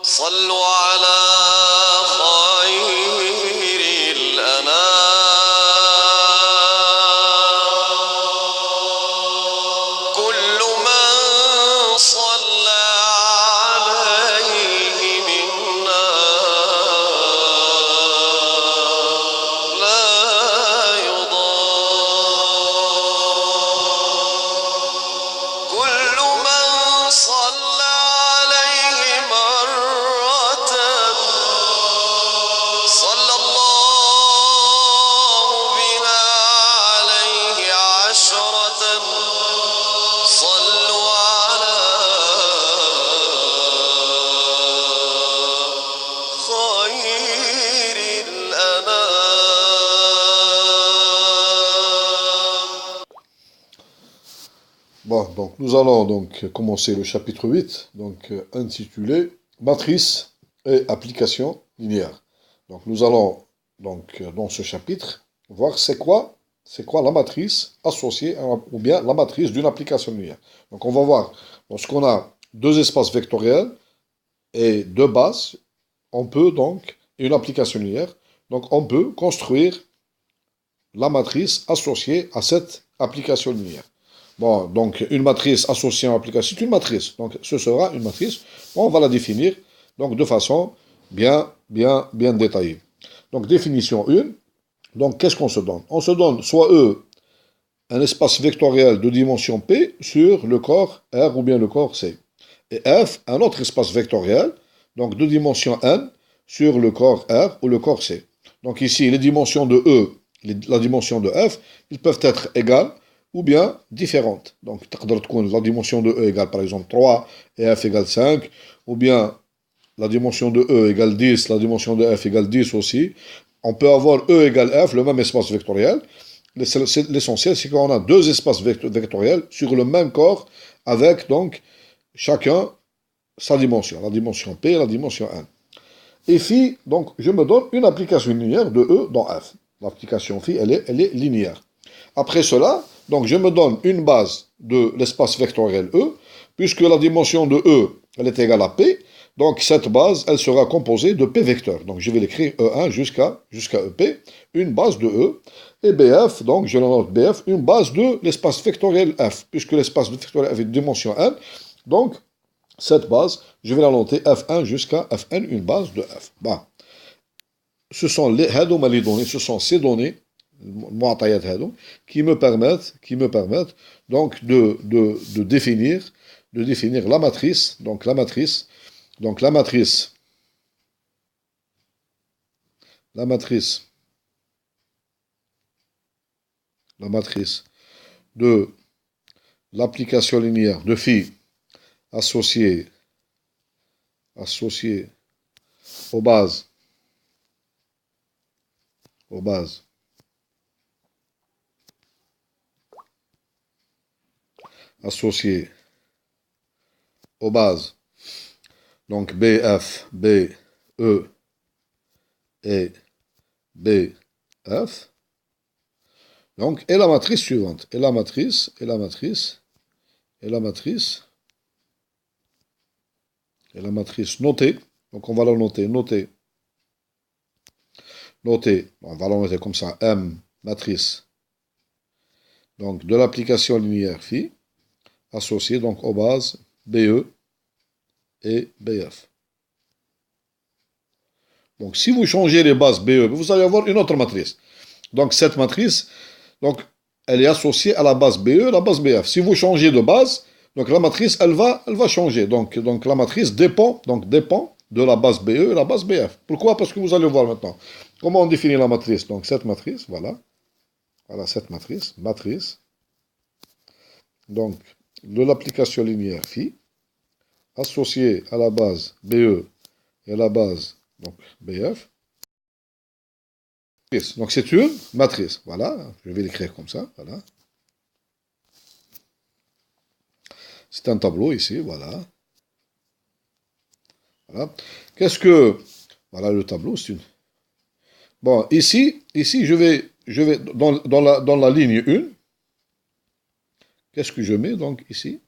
صلوا على خير الأنام كل من صلى عليه منا لا يضام كل من صلى عليه مرة صلى الله بها عليه عشرة صلوا على خير الأنام. Bon, donc nous allons donc commencer le chapitre 8, donc intitulé Matrice et application linéaire. Donc nous allons donc dans ce chapitre voir c'est quoi la matrice associée ou bien la matrice d'une application linéaire. Donc on va voir lorsqu'on a deux espaces vectoriels et deux bases, on peut donc une application linéaire. Donc on peut construire la matrice associée à cette application linéaire. Bon, donc une matrice associée à une application, c'est une matrice. Donc ce sera une matrice. On va la définir donc de façon bien détaillée. Donc définition 1. Donc qu'est-ce qu'on se donne? On se donne soit E, un espace vectoriel de dimension P sur le corps R ou bien le corps C. Et F, un autre espace vectoriel, donc de dimension N sur le corps R ou le corps C. Donc ici, les dimensions de E, la dimension de F, ils peuvent être égales ou bien différentes. Donc, la dimension de E égale par exemple 3 et F égale 5, ou bien la dimension de E égale 10, la dimension de F égale 10 aussi. On peut avoir E égale F, le même espace vectoriel. L'essentiel, c'est qu'on a deux espaces vectoriels sur le même corps, avec donc chacun sa dimension, la dimension P et la dimension N. Et phi, donc je me donne une application linéaire de E dans F. L'application phi, elle est linéaire. Après cela, donc je me donne une base de l'espace vectoriel E, puisque la dimension de E, elle est égale à P, donc cette base, elle sera composée de P vecteurs. Donc je vais l'écrire E1 jusqu'à EP, une base de E, et BF, donc je la note BF, une base de l'espace vectoriel F, puisque l'espace vectoriel F est de dimension N, donc cette base, je vais la noter F1 jusqu'à Fn, une base de F. Bah, ce sont les données, ce sont ces données qui me permettent donc de définir la matrice, la matrice de l'application linéaire de phi associée aux bases associées aux bases, donc BF, BE et BF, donc, et la matrice suivante, et la matrice notée, donc on va la noter, on va la noter comme ça, M, matrice, donc de l'application linéaire phi, associée donc aux bases BE et BF. Donc si vous changez les bases BE, vous allez avoir une autre matrice. Donc cette matrice, donc, elle est associée à la base BE et la base BF. Si vous changez de base, donc la matrice, elle va changer. Donc la matrice dépend de la base BE et la base BF. Pourquoi? Parce que vous allez voir maintenant. Comment on définit la matrice? Donc cette matrice, voilà cette matrice, donc de l'application linéaire phi, associée à la base BE et à la base donc BF. Donc c'est une matrice, voilà, je vais l'écrire comme ça, voilà. C'est un tableau ici, voilà. Qu'est-ce que... Voilà le tableau, c'est une... Bon, ici je vais dans la ligne 1, qu'est-ce que je mets donc ici?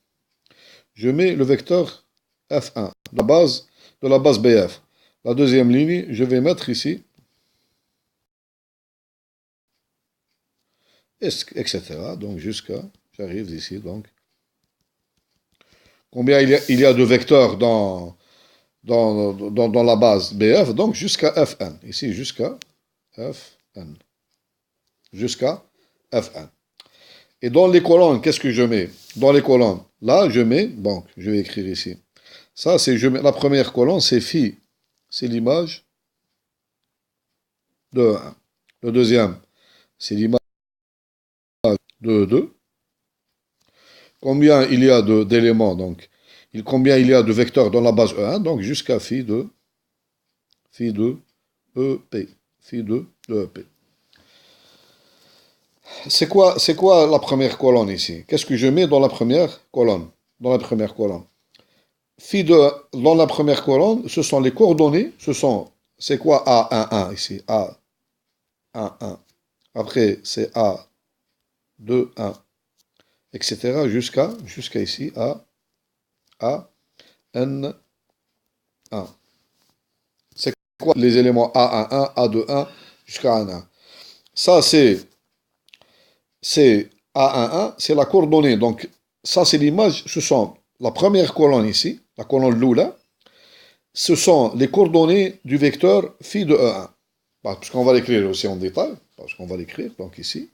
Je mets le vecteur F1, la base de la base BF. La deuxième ligne, je vais mettre ici, etc. Donc jusqu'à, j'arrive ici, donc. Combien il y a de vecteurs dans la base BF, donc jusqu'à Fn. Ici, jusqu'à Fn. Jusqu'à Fn. Et dans les colonnes, qu'est-ce que je mets? Dans les colonnes, là, je mets, donc, je vais écrire ici. Ça, c'est, la première colonne, c'est phi. C'est l'image de 1. Le deuxième, c'est l'image de 2. Combien il y a d'éléments, donc, combien il y a de vecteurs dans la base E1, donc jusqu'à phi de EP. Phi de EP. C'est quoi la première colonne ici? Qu'est-ce que je mets dans la première colonne? Dans la première colonne. Dans la première colonne, ce sont les coordonnées, c'est quoi A11 ici? A11. Après, c'est A21, etc. jusqu'à ici, N1. C'est quoi les éléments A11, A21 jusqu'à N1? Ça, c'est A11, c'est la coordonnée. Donc, ça, c'est l'image, ce sont la première colonne ici, la colonne Lula, ce sont les coordonnées du vecteur phi de E1. Parce qu'on va l'écrire aussi en détail, parce qu'on va l'écrire, donc ici.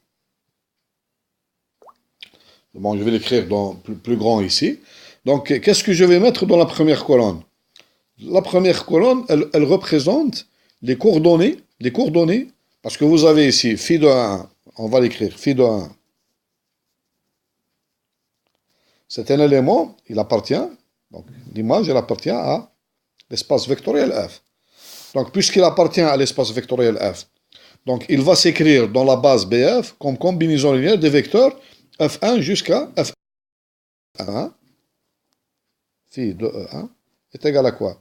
Bon, je vais l'écrire dans plus grand ici. Donc, qu'est-ce que je vais mettre dans la première colonne? La première colonne, elle représente les coordonnées, parce que vous avez ici phi de 1, on va l'écrire, phi de 1. C'est un élément, il appartient, donc l'image, elle appartient à l'espace vectoriel F. Donc, puisqu'il appartient à l'espace vectoriel F, donc il va s'écrire dans la base BF comme combinaison linéaire des vecteurs F1 jusqu'à F1. Phi de E1 est égal à quoi?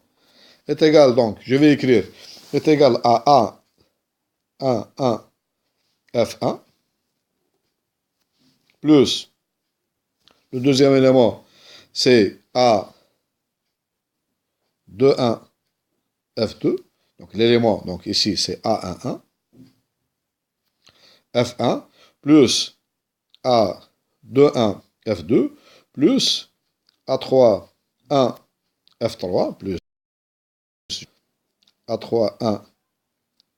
Est égal, donc, je vais écrire, est égal à A11 F1 plus le deuxième élément, c'est A21 F2. Donc l'élément, donc ici, c'est A11 F1 plus A21 F2 plus A31 F3 plus A31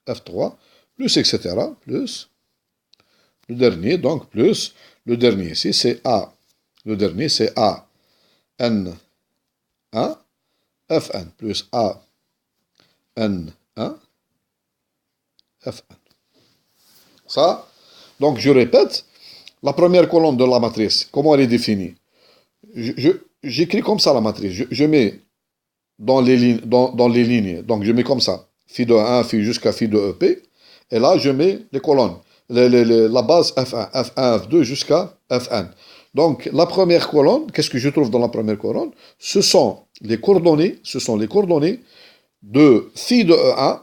F3 plus etc. plus le dernier, donc plus le dernier ici, c'est A. Le dernier, c'est A N1 Fn plus A N1 Fn. Ça, donc je répète, la première colonne de la matrice, comment elle est définie? J'écris comme ça la matrice. Je mets dans les lignes, donc je mets comme ça, phi de 1, phi jusqu'à phi de EP, et là je mets les colonnes, la base F1, F1, F2 jusqu'à Fn. Donc la première colonne, qu'est-ce que je trouve dans la première colonne? Ce sont les coordonnées de phi de E1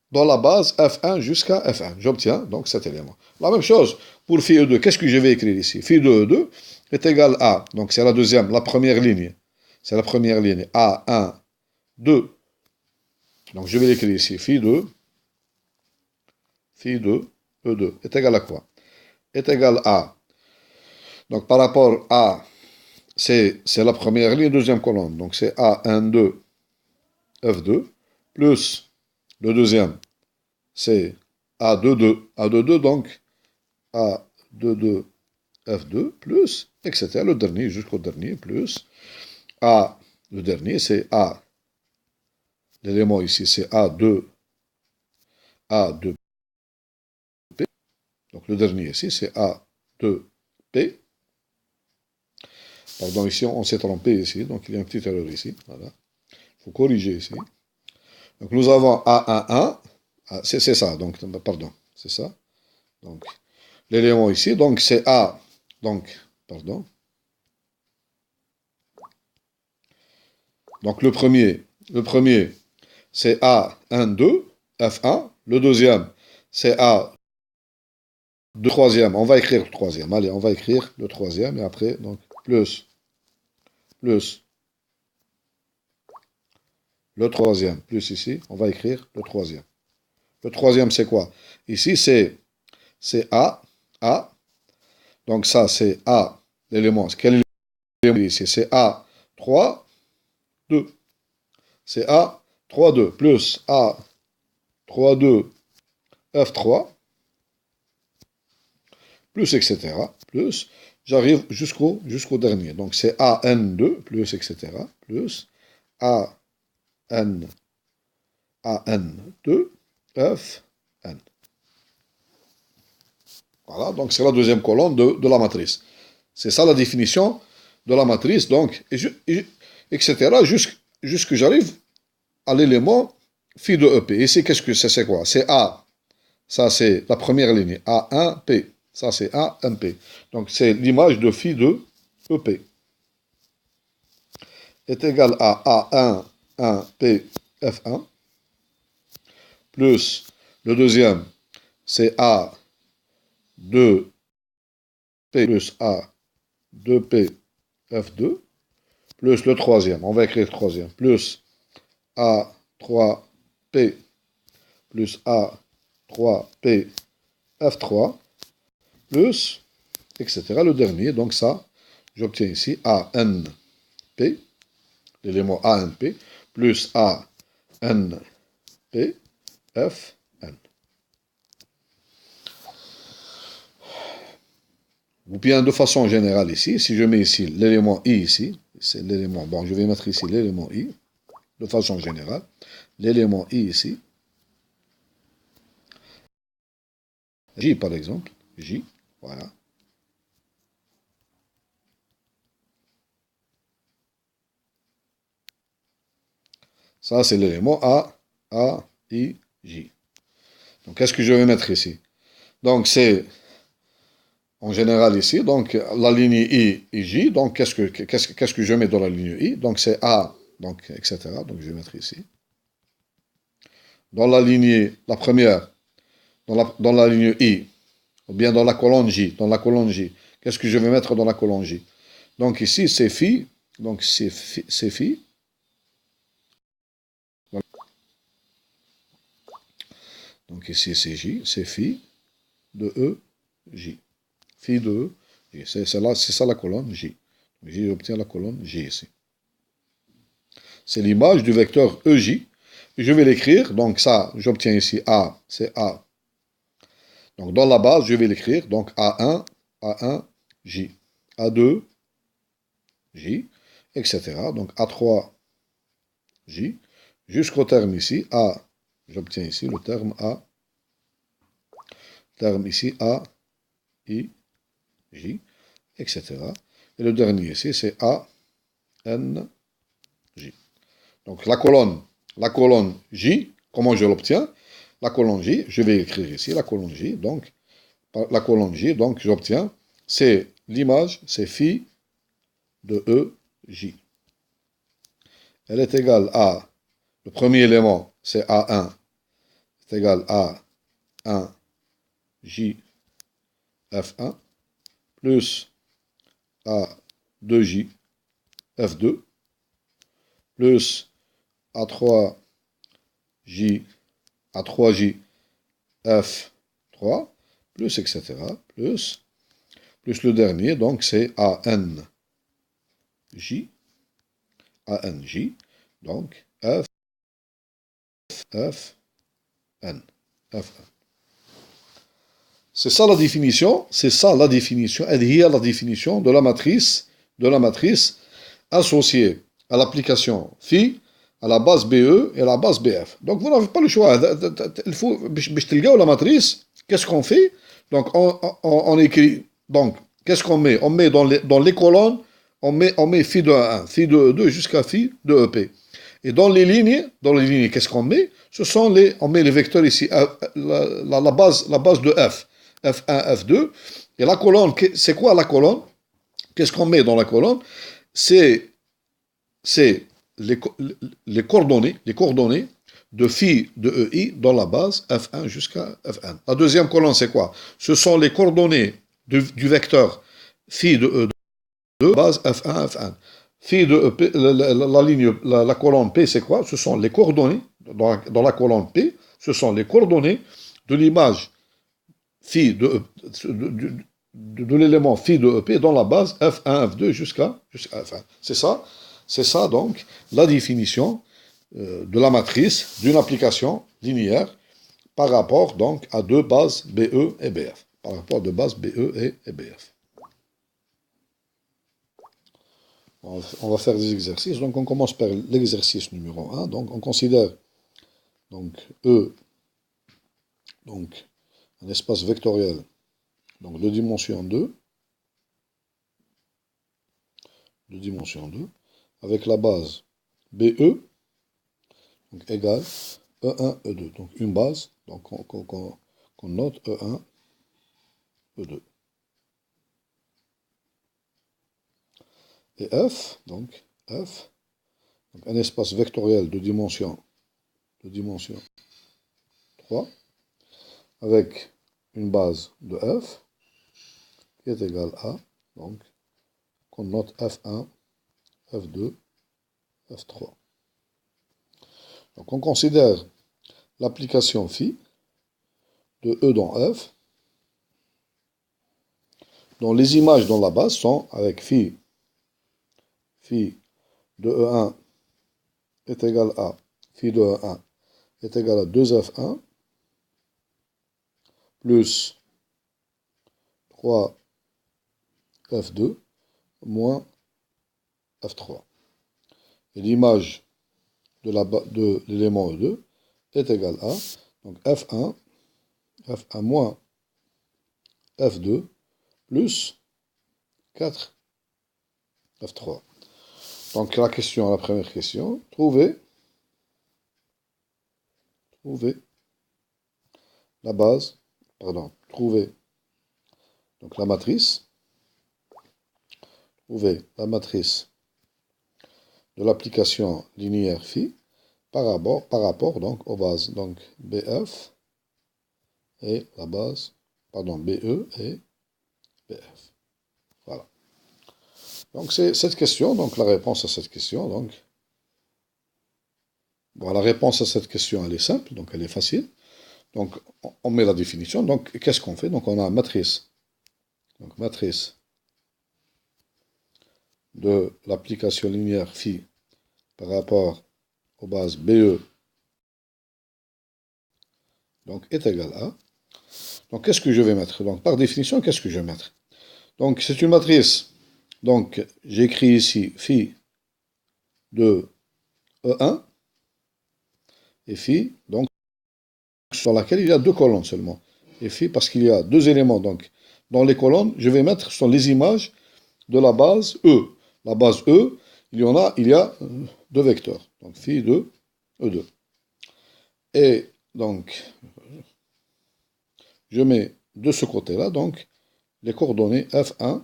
dans la base F1 jusqu'à F1. J'obtiens donc cet élément. La même chose pour phi E2. Qu'est-ce que je vais écrire ici? Phi de E2 est égal à, donc c'est la première ligne. C'est la première ligne. A1, 2. Donc je vais l'écrire ici. Phi de E2 est égal à quoi? Est égal à, donc par rapport à, c'est la première ligne, deuxième colonne. Donc c'est A1, 2, F2, plus le deuxième, c'est A22, donc A22, F2, plus, etc. Le dernier jusqu'au dernier, plus A, le dernier, c'est A. L'élément ici, c'est A2, A2P. Donc le dernier ici, c'est A2P. Pardon, ici, on s'est trompé ici, donc il y a une petite erreur ici. Voilà. Il faut corriger ici. Donc nous avons A11, c'est ça, donc, pardon, c'est ça. Donc, l'élément ici, donc c'est A, donc, pardon. Donc le premier, c'est A12, F1. Le deuxième, c'est A2, troisième. On va écrire le troisième. Allez, on va écrire le troisième, et après, donc, plus, le troisième, plus ici, on va écrire le troisième. Le troisième, c'est quoi? Ici, c'est A, A. Donc ça, c'est A, l'élément. Quel est l'élément ici? C'est A, 3, 2. C'est A, 3, 2, plus A, 3, 2, F3, plus, etc. Plus, j'arrive jusqu'au dernier. Donc c'est AN2, plus, etc. Plus AN, AN2, FN. Voilà, donc c'est la deuxième colonne de la matrice. C'est ça la définition de la matrice, donc, etc. Jusque j'arrive à l'élément phi de EP. Ici, qu'est-ce que c'est quoi? C'est A. Ça, c'est la première ligne. A1P. Ça, c'est A1P. Donc, c'est l'image de phi de EP. Est égal à A1, 1P, F1. Plus le deuxième, c'est A2P plus A2P, F2. Plus le troisième, on va écrire le troisième. Plus A3P plus A3P, F3, plus, etc. Le dernier, donc ça, j'obtiens ici ANP, l'élément ANP, plus ANP, FN. Ou bien de façon générale ici, si je mets ici l'élément I ici, c'est l'élément, bon, je vais mettre ici l'élément I, de façon générale, l'élément I ici, J par exemple, J, voilà. Ça, c'est l'élément A, I, J. Donc, qu'est-ce que je vais mettre ici? Donc, c'est, en général ici, donc, la ligne I et J, donc, qu'est-ce que je mets dans la ligne I? Donc, c'est A, donc, etc. Donc, je vais mettre ici. Dans la ligne, la première, dans la ligne I, ou bien dans la colonne J, qu'est-ce que je vais mettre dans la colonne J? Donc, ici, c'est phi, donc, c'est phi. Donc ici c'est J, c'est phi de E, J. Phi de E, J. C'est ça la colonne J. J'obtiens la colonne J ici. C'est l'image du vecteur EJ. Je vais l'écrire, donc ça, j'obtiens ici A, c'est A. Donc dans la base, je vais l'écrire, donc A1, J. A2, J, etc. Donc A3, J, jusqu'au terme ici, A. J'obtiens ici le terme A. Terme ici A, I, J, etc. Et le dernier ici, c'est A, N, J. Donc la colonne J, comment je l'obtiens? La colonne J, je vais écrire ici la colonne J. Donc, la colonne J, donc j'obtiens, c'est l'image, c'est phi de E, J. Elle est égale à, le premier élément, c'est A1, c'est égal à 1, J, F1, plus A2J, F2, plus A3J, F3, plus, etc., plus le dernier, donc c'est ANJ, donc F, N. C'est ça la définition, elle y a la définition de la matrice associée à l'application phi, à la base BE et à la base BF. Donc vous n'avez pas le choix. Il faut, la matrice, qu'est-ce qu'on fait? Donc on écrit, donc qu'est-ce qu'on met? On met dans les colonnes, on met phi de 1, phi de 2 jusqu'à phi de EP. Et dans les lignes, qu'est-ce qu'on met? On met les vecteurs ici, la base de F. F1, F2. Et la colonne, c'est quoi la colonne? Qu'est-ce qu'on met dans la colonne? C'est les coordonnées de phi de EI dans la base F1 jusqu'à Fn. La deuxième colonne, c'est quoi? Ce sont les coordonnées du vecteur phi de E2, base F1, Fn. phi de EP, la colonne P, c'est quoi? Ce sont les coordonnées, dans la colonne P, ce sont les coordonnées de l'image phi de l'élément phi de EP dans la base F1, F2 jusqu'à F1. C'est ça donc la définition de la matrice d'une application linéaire par rapport donc à deux bases BE et BF. Par rapport à deux bases BE et BF. On va faire des exercices. Donc on commence par l'exercice numéro 1. Donc on considère donc E, donc un espace vectoriel donc de dimension 2, avec la base BE donc égale E1, E2. Donc une base, donc qu'on note E1, E2. Et F, donc un espace vectoriel de dimension 3, avec une base de F qui est égale à, donc, qu'on note F1, F2, F3. Donc on considère l'application phi de E dans F, dont les images dans la base sont avec phi de E1 est égal à phi de E1 est égal à 2F1 plus 3F2 moins F3. Et l'image de l'élément E2 est égal à donc F1 moins F2 plus 4 F3. Donc la première question, trouver la base, trouver donc la matrice, de l'application linéaire phi par rapport donc aux bases donc BF et la base, BE et BF. Voilà. Donc c'est cette question, donc la réponse à cette question, donc bon, la réponse à cette question elle est simple, donc elle est facile. Donc on met la définition, donc qu'est-ce qu'on fait? Donc on a matrice de l'application linéaire phi par rapport aux bases BE donc est égal à. Donc qu'est-ce que je vais mettre? Donc par définition, qu'est-ce que je vais mettre? Donc c'est une matrice. Donc j'écris ici phi de E1 et phi donc sur laquelle il y a deux colonnes seulement. Et phi parce qu'il y a deux éléments. Donc dans les colonnes, je vais mettre sur les images de la base E. La base E, il y a deux vecteurs. Donc phi de E2. Et donc je mets de ce côté-là donc les coordonnées F1,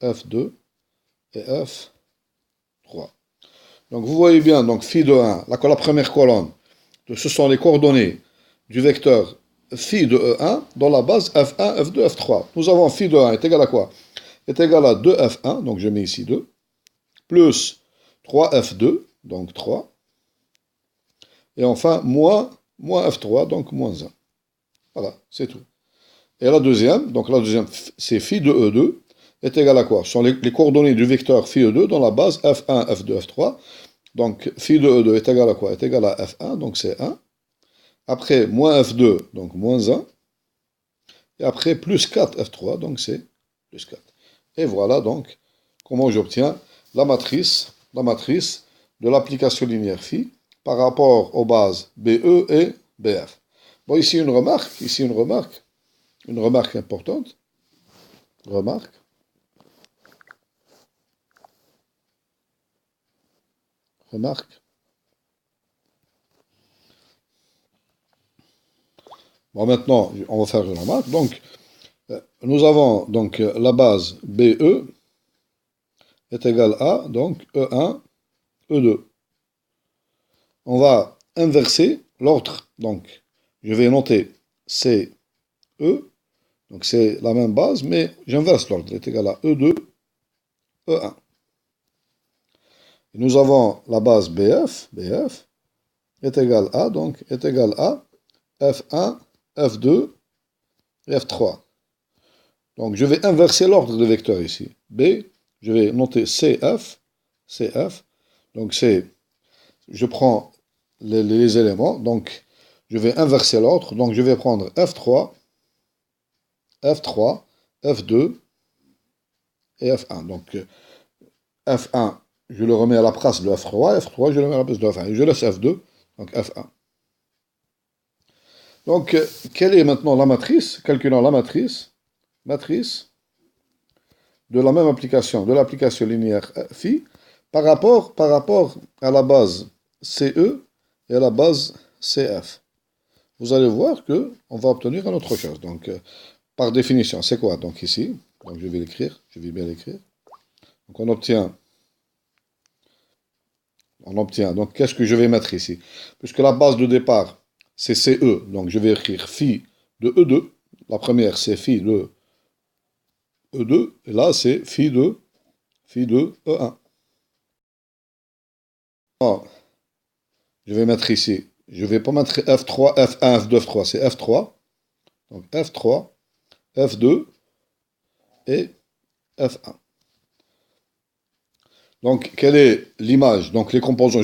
F2 et F3. Donc vous voyez bien, donc phi de 1, la première colonne, ce sont les coordonnées du vecteur phi de E1 dans la base F1, F2, F3. Nous avons phi de 1 est égal à quoi? Est égal à 2F1, donc je mets ici 2, plus 3F2, donc 3, et enfin moins F3, donc moins 1. Voilà, c'est tout. Et la deuxième, c'est phi de E2 est égal à quoi? Ce sont les coordonnées du vecteur phi E2 dans la base F1, F2, F3. Donc phi de E2 est égal à quoi? Est égal à F1, donc c'est 1. Après, moins F2, donc moins 1. Et après, plus 4 F3, donc c'est plus 4. Et voilà donc comment j'obtiens la matrice de l'application linéaire phi par rapport aux bases BE et BF. Bon, ici une remarque importante. Remarque. Bon, maintenant, on va faire une remarque. Donc, nous avons donc la base BE est égale à donc E1, E2. On va inverser l'ordre. Donc, je vais noter CE. Donc, c'est la même base, mais j'inverse l'ordre. Est égal à E2, E1. Et nous avons la base BF est égal à, donc, est égal à F1, F2 et F3. Donc, je vais inverser l'ordre de vecteurs ici. B, je vais noter CF. Donc, je prends les éléments. Donc, je vais inverser l'ordre. Donc, je vais prendre F3, F2 et F1. Donc, F1, je le remets à la place de F3. F3, je le mets à la place de F1. Et je laisse F2, donc F1. Donc, quelle est maintenant la matrice? Calculons la matrice de la même application, de l'application linéaire phi, par rapport à la base CE et à la base CF. Vous allez voir qu'on va obtenir une autre chose. Donc, par définition, c'est quoi? Donc ici, donc je vais l'écrire, je vais bien l'écrire. Donc on obtient, donc qu'est-ce que je vais mettre ici? Puisque la base de départ, c'est CE, donc je vais écrire phi de E2. La première, c'est phi de E2, et là, c'est phi de E1. Alors, je vais mettre ici, je ne vais pas mettre F3, F1, F2, F3, c'est F3. Donc F3, F2 et F1. Donc, quelle est l'image? Donc, les composants,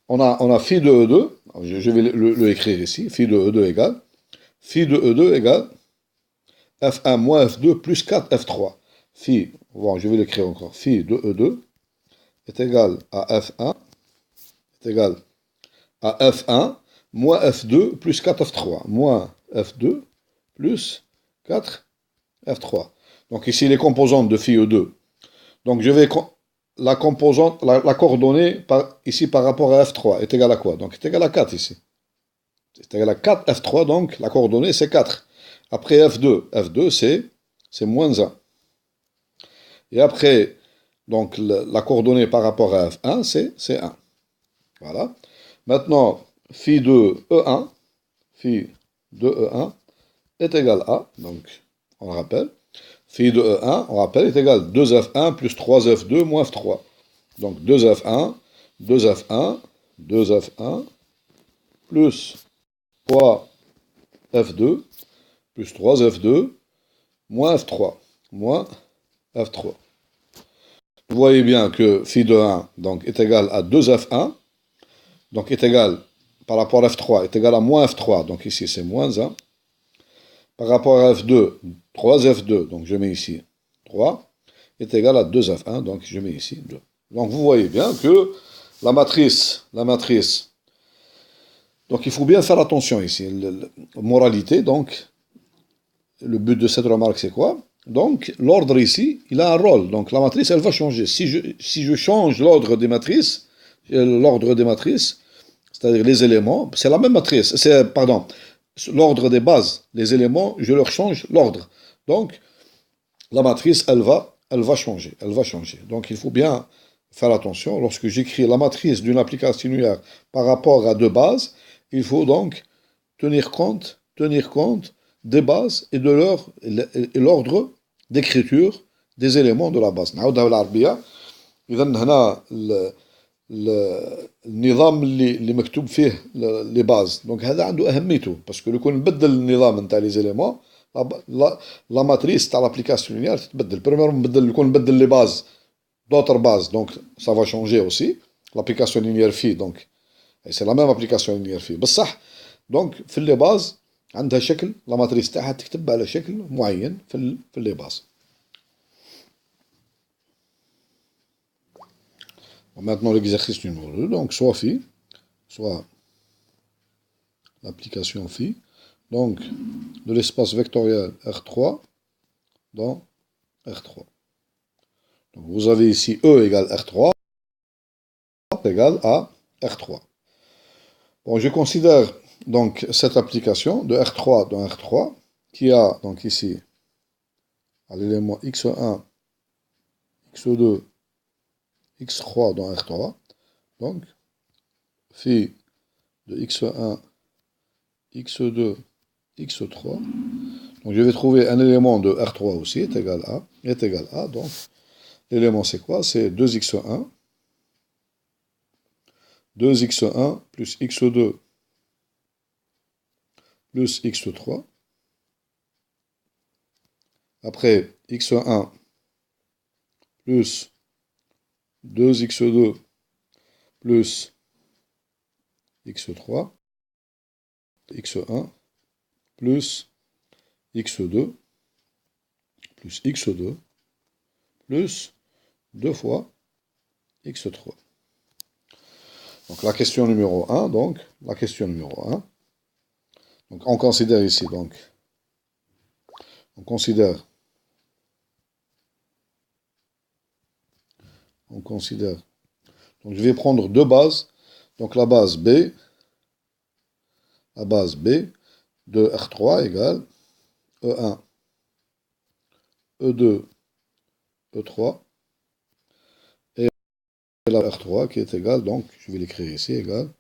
on a phi de E2, je vais le écrire ici, phi de E2 égale, phi de E2 égale F1 moins F2 plus 4 F3. Phi, bon, je vais l'écrire encore, phi de E2 est égal à F1, est égal à F1 moins F2 plus 4 F3, moins F2 plus 4 F3. Donc ici, les composantes de phi E2. Donc je vais... La composante, la coordonnée ici par rapport à F3 est égale à quoi? Donc est égale à 4 ici. C'est égal à 4 F3, donc la coordonnée c'est 4. Après F2 c'est moins 1. Et après, donc la coordonnée par rapport à F1 c'est 1. Voilà. Maintenant, phi de E1, est égal à, donc on rappelle, phi de E1, on rappelle, est égal à 2F1 plus 3F2 moins F3. Donc 2F1, 2F1, 2F1, plus 3F2, plus 3F2, moins F3, moins F3. Vous voyez bien que phi de 1 donc, est égal à 2F1, donc est égal, par rapport à F3, est égal à moins F3, donc ici c'est moins 1. Par rapport à F2, 3F2, donc je mets ici 3, est égal à 2F1, donc je mets ici 2. Donc vous voyez bien que la matrice, donc il faut bien faire attention ici. Moralité, donc, le but de cette remarque c'est quoi? Donc l'ordre ici, il a un rôle, donc la matrice elle va changer. Si je change l'ordre des matrices, c'est-à-dire les éléments, c'est la même matrice, l'ordre des bases, les éléments, je leur change l'ordre. Donc, la matrice, elle va changer, Donc, il faut bien faire attention. Lorsque j'écris la matrice d'une application linéaire par rapport à deux bases, il faut donc tenir compte des bases et de l'ordre d'écriture des éléments de la base. النظام اللي مكتوب فيه لي باز دونك هذا عنده اهميته باسكو لو كون نبدل النظام نتاع لي زيليمون لا ماتريس تاع لابليكاسيون لينيير تتبدل بريمير نبدل لي باز دوتر باز دونك سا فا شونجي اوسي لابليكاسيون لينيير في دونك سي لا ميم ابليكاسيون لينيير في بصح دونك في لي باز عندها شكل لا ماتريس تاعها تكتب على شكل معين في لي باز. Maintenant l'exercice numéro 2, donc soit phi, soit l'application phi, donc de l'espace vectoriel R3 dans R3. Donc vous avez ici E égale R3 égale à R3. Bon, je considère donc cette application de R3 dans R3 qui a donc ici à l'élément X1, X2, X3 dans R3, donc phi de X1, X2, X3. Donc je vais trouver un élément de R3 aussi, est égal à, donc l'élément c'est quoi? C'est 2X1 2x1 plus x2 plus x3. Après, x1 plus 2x2 plus x3, x1 plus x2 plus x2 plus 2 fois x3. Donc la question numéro 1, donc la question numéro 1. Donc on considère ici, donc on considère donc je vais prendre deux bases. Donc la base B de R3 égale E1, E2, E3, et la R3 qui est égale, donc je vais l'écrire ici, égale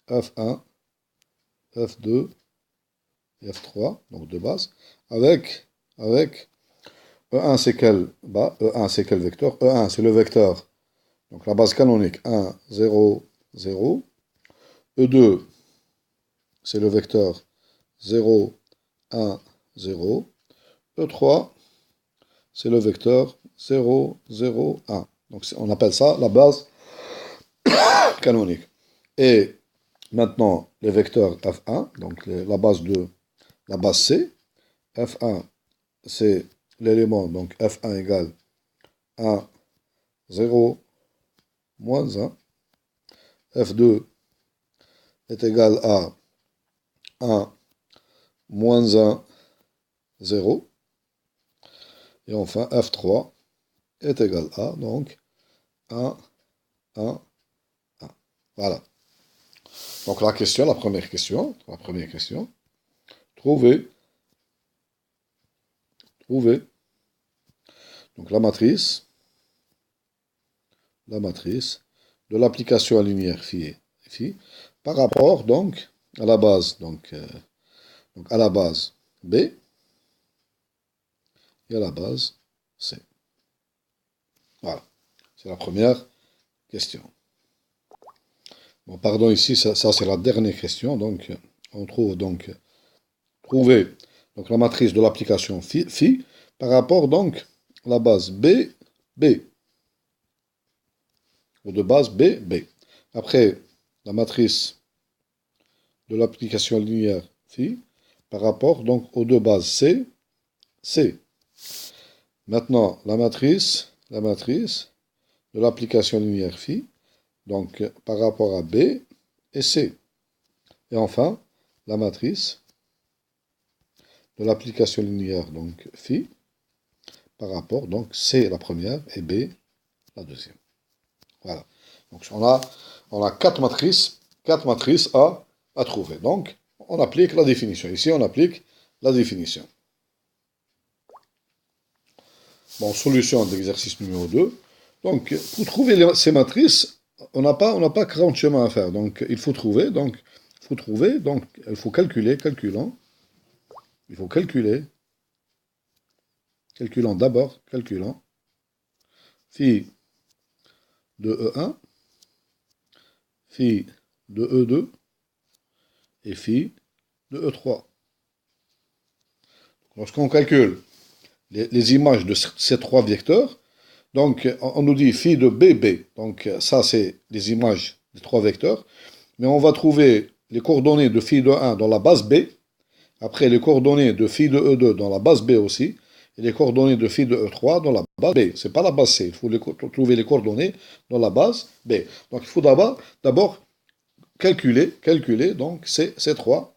F1, F2 et F3, donc deux bases, avec E1 c'est quel vecteur? E1 c'est le vecteur, donc la base canonique 1, 0, 0. E2 c'est le vecteur 0, 1, 0. E3 c'est le vecteur 0, 0, 1. Donc on appelle ça la base canonique. Et maintenant les vecteurs F1, donc la base C. F1 c'est l'élément, donc F1 égale 1, 0, moins 1. F2 est égal à 1, moins 1, 0. Et enfin, F3 est égal à, donc, 1, 1, 1. Voilà. Donc la première question, trouver donc la matrice de l'application linéaire phi par rapport donc à la base à la base B et à la base C. Voilà, c'est la première question. Bon, pardon, ici, ça c'est la dernière question, donc on trouve donc trouver donc la matrice de l'application phi par rapport donc à la base B, ou de base B. Après, la matrice de l'application linéaire phi par rapport donc aux deux bases C. Maintenant, la matrice de l'application linéaire phi, donc par rapport à B et C. Et enfin, la matrice de l'application linéaire donc phi par rapport donc C la première et B la deuxième. Voilà. Donc on a quatre matrices à trouver. Donc on applique la définition. Ici on applique la définition. Bon, solution d'exercice numéro 2. Donc, pour trouver ces matrices, on n'a pas 40 chemins à faire. Donc, il faut calculer, calculant phi de E1, phi de E2 et phi de E3. Lorsqu'on calcule les images de ces trois vecteurs, donc on nous dit phi de BB, donc ça c'est les images des trois vecteurs, mais on va trouver les coordonnées de phi de 1 dans la base B, après les coordonnées de phi de E2 dans la base B aussi, et les coordonnées de phi de E3 dans la base B. C'est pas la base C, il faut trouver les coordonnées dans la base B. Donc il faut d'abord calculer donc ces trois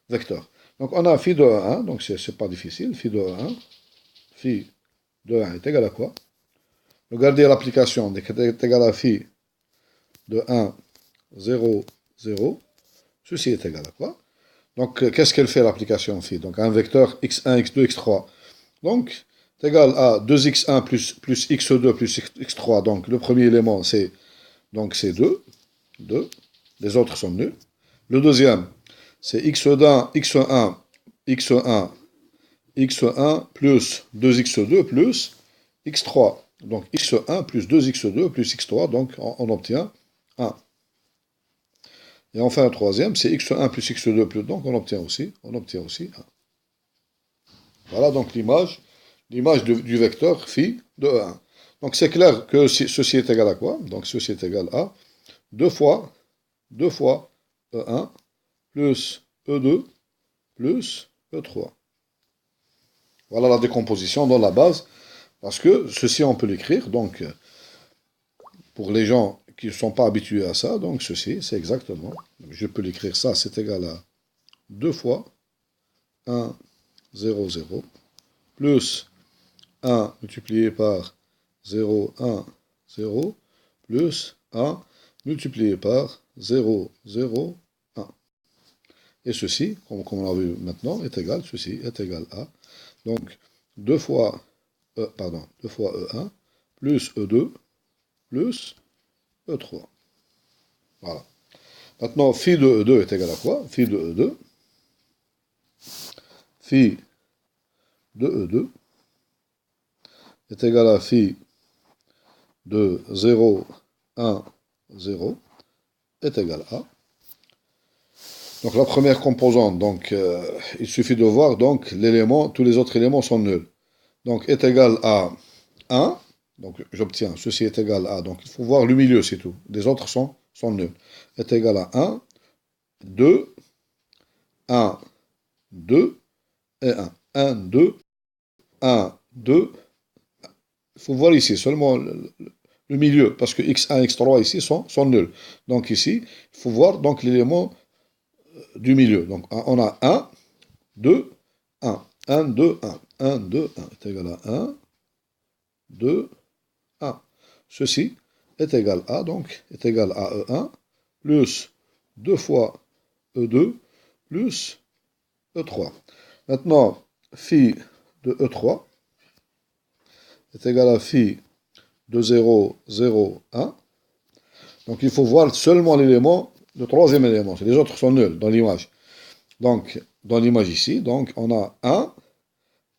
vecteurs. Donc on a phi de 1, donc c'est pas difficile, phi de 1 est égal à quoi? Regardez l'application, est égal à phi de 1, 0, 0. Ceci est égal à quoi? Donc, qu'est-ce qu'elle fait l'application phi? Donc, un vecteur x1, x2, x3. Donc, c'est égal à 2x1 plus x2 plus x3. Donc, le premier élément, c'est 2. Les autres sont nuls. Le deuxième, c'est x1 plus 2x2 plus x3. Donc, x1 plus 2x2 plus x3. Donc, on obtient 1. Et enfin, le troisième, c'est x1 plus x2 plus, donc on obtient aussi 1. Voilà donc l'image du vecteur phi de E1. Donc c'est clair que ceci est égal à quoi? Donc ceci est égal à 2 fois E1 plus E2 plus E3. Voilà la décomposition dans la base, parce que ceci on peut l'écrire, donc pour les gens qui ne sont pas habitués à ça, donc ceci c'est exactement, je peux l'écrire ça, c'est égal à 2 fois 1, 0, 0, plus 1 multiplié par 0, 1, 0, plus 1 multiplié par 0, 0, 1. Et ceci, comme on l'a vu maintenant, ceci est égal à, donc 2 fois, 2 fois E1 plus E2 plus E3. Voilà. Maintenant, phi de E2 est égal à quoi? Phi de E2, phi de E2 est égal à phi de 0, 1, 0 est égal à. Donc la première composante, donc il suffit de voir, donc l'élément, tous les autres éléments sont nuls. Donc est égal à 1, donc j'obtiens, ceci est égal à, donc il faut voir le milieu, c'est tout. Les autres sont nuls. Est égal à 1, 2, 1, 2 et 1. 1, 2, 1, 2. Il faut voir ici seulement le milieu, parce que x1, x3 ici sont nuls. Donc ici, il faut voir donc l'élément du milieu. Donc on a 1, 2, 1. 1, 2, 1. 1, 2, 1 est égal à 1, 2, 1. Ceci est égal à, donc, est égal à E1 plus 2 fois E2 plus E3. Maintenant, phi de E3 est égal à phi de 0, 0, 1. Donc il faut voir seulement l'élément, le troisième élément. Les autres sont nuls dans l'image. Donc, dans l'image ici, donc on a 1,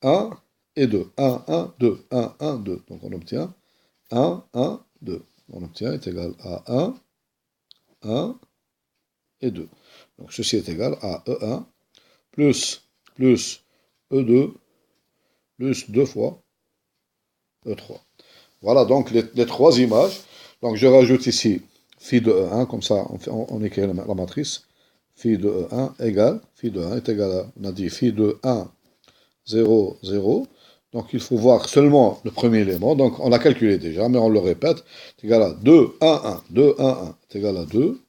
1 et 2. 1, 1, 2. 1, 1, 2. Donc on obtient 1, 1, 2. On obtient est égal à 1, 1 et 2. Donc ceci est égal à E1 plus E2 plus 2 fois E3. Voilà donc les trois images. Donc je rajoute ici phi de E1, comme ça on écrit la matrice. Phi de E1 égale, phi de 1 est égal à, on a dit phi de 1, 0, 0. Donc il faut voir seulement le premier élément. Donc on l'a calculé déjà, mais on le répète. C'est égal à 2, 1, 1. 2, 1, 1 est égal à 2,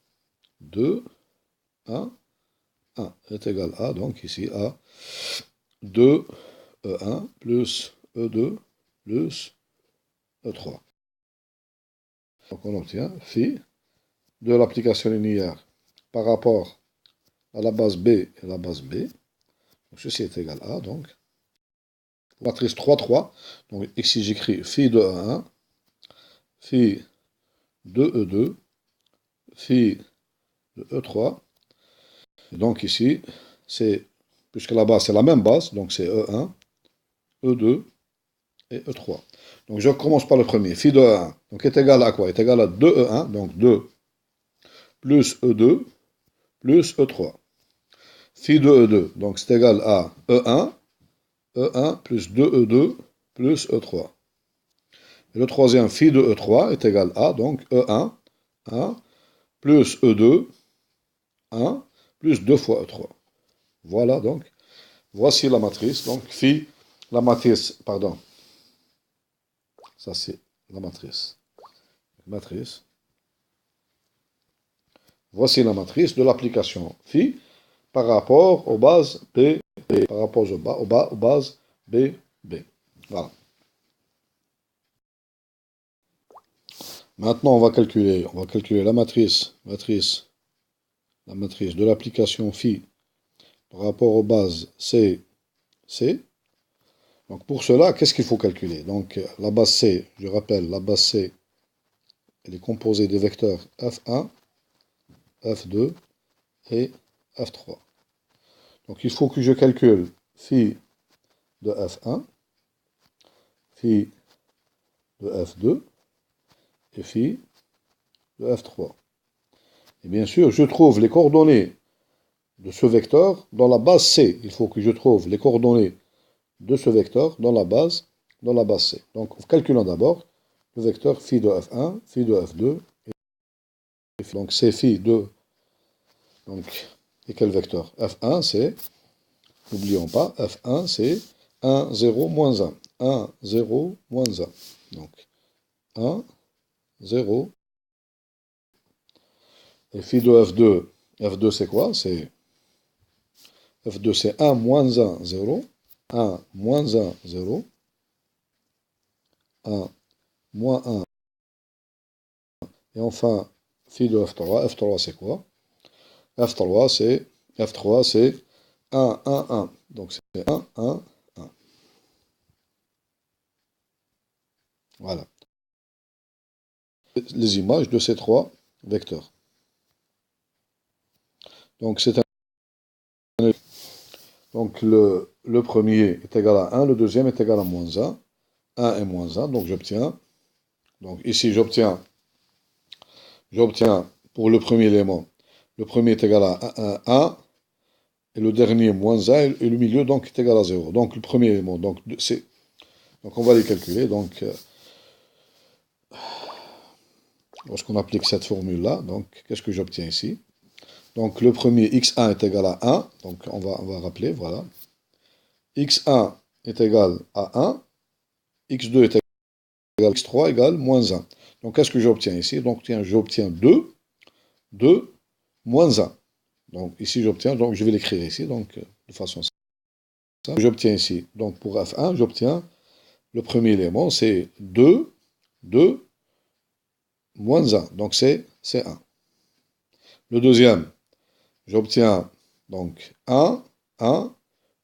2, 1, 1 est égal à, donc ici, à 2, E1 plus E2 plus E3. Donc on obtient phi de l'application linéaire par rapport à la base B et la base B. Donc ceci est égal à, donc, matrice 3, 3. Donc ici j'écris phi de E1, phi de E2, phi de E3. Et donc ici, c'est, puisque la base c'est la même base, donc c'est E1, E2 et E3. Donc je commence par le premier, phi de E1, donc est égal à quoi? Est égal à 2E1, donc 2 plus E2 plus E3. Phi de E2, donc c'est égal à E1 plus 2E2 plus E3. Et le troisième, phi de E3 est égal à, donc E1, 1, plus E2, 1, plus 2 fois E3. Voilà donc, voici la matrice, donc phi, la matrice, pardon, ça c'est la matrice. Voici la matrice de l'application phi par rapport aux bases B, B, par rapport aux bases B, B. Voilà. Maintenant, on va calculer la matrice de l'application phi par rapport aux bases C, C. Donc pour cela, qu'est-ce qu'il faut calculer? Donc la base C, je rappelle, la base C, elle est composée des vecteurs F1, F2 et F3. Donc il faut que je calcule phi de F1, phi de F2 et phi de F3. Et bien sûr, je trouve les coordonnées de ce vecteur dans la base C. Il faut que je trouve les coordonnées de ce vecteur dans la base C. Donc, calculons d'abord le vecteur phi de f1, phi de f2, donc c'est phi de, donc, et quel vecteur? F1, c'est, n'oublions pas, F1, c'est 1, 0, moins 1. 1, 0, moins 1. Donc, 1, 0. Et phi de F2, F2 c'est quoi? F2 c'est 1, moins 1, 0. 1, moins 1, 0. 1, moins 1. Et enfin, phi de F3. F3 c'est quoi? F3 c'est 1, 1, 1. Donc c'est 1, 1, 1. Voilà. Les images de ces trois vecteurs. Donc c'est un. Donc le premier est égal à 1, le deuxième est égal à moins 1. 1 et moins 1, donc j'obtiens. Donc ici j'obtiens pour le premier élément, le premier est égal à 1, et le dernier moins 1, et le milieu donc est égal à 0. Donc le premier élément, donc on va les calculer. Donc lorsqu'on applique cette formule-là, donc qu'est-ce que j'obtiens ici? Donc le premier x1 est égal à 1, donc on va rappeler, voilà. x1 est égal à 1, x2 est égal à x3 égale moins 1. Donc qu'est-ce que j'obtiens ici? Donc j'obtiens 2, moins 1. Donc ici j'obtiens, donc je vais l'écrire ici, donc de façon simple. J'obtiens ici, donc pour f1, j'obtiens le premier élément, c'est 2, moins 1. Donc c'est 1. Le deuxième, j'obtiens donc 1,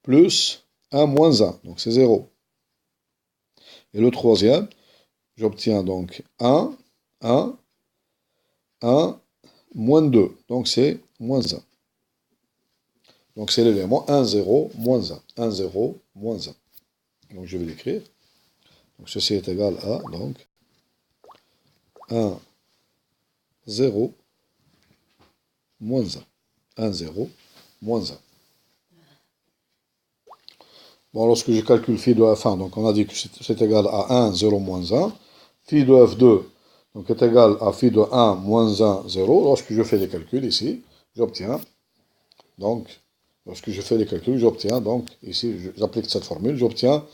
plus 1 moins 1, donc c'est 0. Et le troisième, j'obtiens donc 1, moins 2, donc c'est moins 1. Donc c'est l'élément 1, 0, moins 1. 1, 0, moins 1. Donc je vais l'écrire. Donc ceci est égal à, donc, 1, 0, moins 1. 1, 0, moins 1. Bon, lorsque je calcule phi de f1, donc on a dit que c'est égal à 1, 0, moins 1. Phi de f2, donc est égal à phi de 1, moins 1, 0. Lorsque je fais les calculs ici, j'obtiens, donc, lorsque je fais les calculs, j'obtiens, donc, ici, j'applique cette formule, j'obtiens,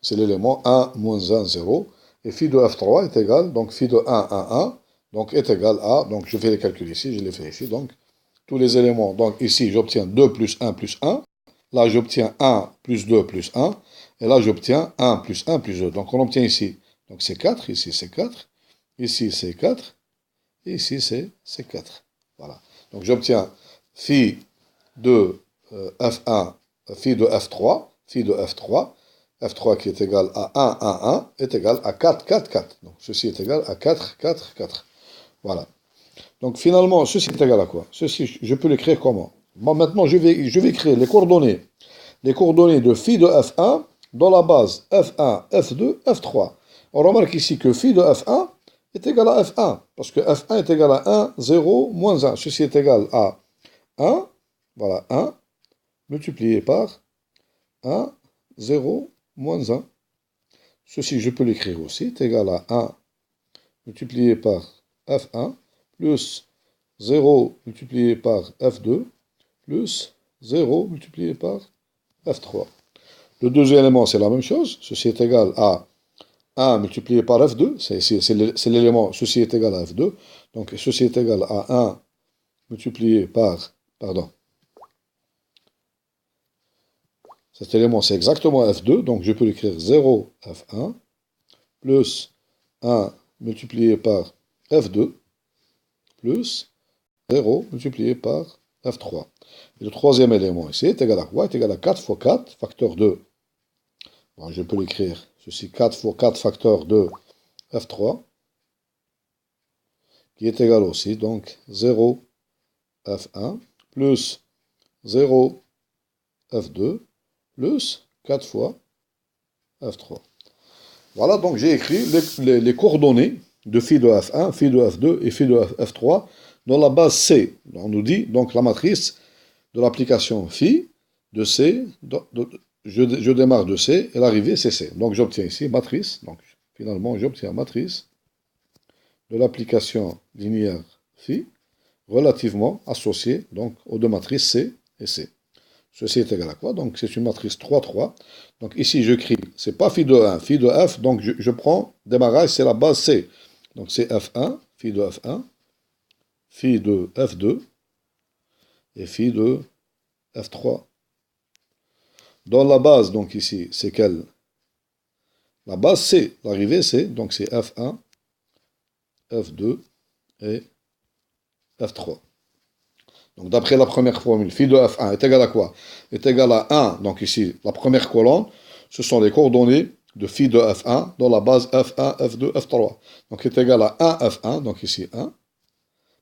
c'est l'élément 1, moins 1, 0. Et phi de f3 est égal, donc phi de 1, 1, donc est égal à, donc je fais les calculs ici, je les fais ici, donc, tous les éléments, donc ici, j'obtiens 2 plus 1 plus 1. Là, j'obtiens 1 plus 2 plus 1. Et là, j'obtiens 1 plus 1 plus 2. Donc, on obtient ici. Donc, c'est 4. Ici, c'est 4. Ici, c'est 4. Et ici, c'est 4. Voilà. Donc, j'obtiens phi de F1, phi de F3. Phi de F3. F3 qui est égal à 1, 1, 1 est égal à 4, 4, 4. Donc, ceci est égal à 4, 4, 4. Voilà. Donc, finalement, ceci est égal à quoi? Ceci, je peux l'écrire comment? Bon, maintenant, je vais créer les coordonnées de phi de f1 dans la base f1, f2, f3. On remarque ici que phi de f1 est égal à f1, parce que f1 est égal à 1, 0, moins 1. Ceci est égal à 1, voilà, 1, multiplié par 1, 0, moins 1. Ceci, je peux l'écrire aussi, est égal à 1 multiplié par f1, plus 0 multiplié par f2, plus 0 multiplié par f3. Le deuxième élément, c'est la même chose. Ceci est égal à 1 multiplié par f2. C'est l'élément, ceci est égal à f2. Donc, ceci est égal à 1 multiplié par, pardon. Cet élément, c'est exactement f2. Donc, je peux l'écrire 0 f1 plus 1 multiplié par f2 plus 0 multiplié par f3. Et le troisième élément ici est égal à quoi? Est égal à 4 fois 4, facteur 2. Bon, je peux l'écrire. Ceci 4 fois 4, facteur de f3, qui est égal aussi, donc 0 f1 plus 0 f2 plus 4 fois f3. Voilà, donc j'ai écrit les coordonnées de phi de F1, phi de F2 et phi de F3 dans la base C. On nous dit donc la matrice de l'application phi de C, je démarre de C et l'arrivée c'est C. Donc j'obtiens ici matrice, donc finalement j'obtiens matrice de l'application linéaire phi relativement associée donc aux deux matrices C et C. Ceci est égal à quoi? Donc c'est une matrice 3, 3. Donc ici j'écris, c'est pas phi de 1, phi de F, donc je prends démarrage, c'est la base C. Donc c'est F1, phi de F1, phi de F2 et phi de F3. Dans la base, donc ici, c'est quelle? La base C, l'arrivée c'est, donc c'est F1, F2 et F3. Donc d'après la première formule, phi de F1 est égal à quoi? Est égal à 1, donc ici, la première colonne, ce sont les coordonnées de phi de F1 dans la base F1, F2, F3. Donc est égal à 1 F1, donc ici 1,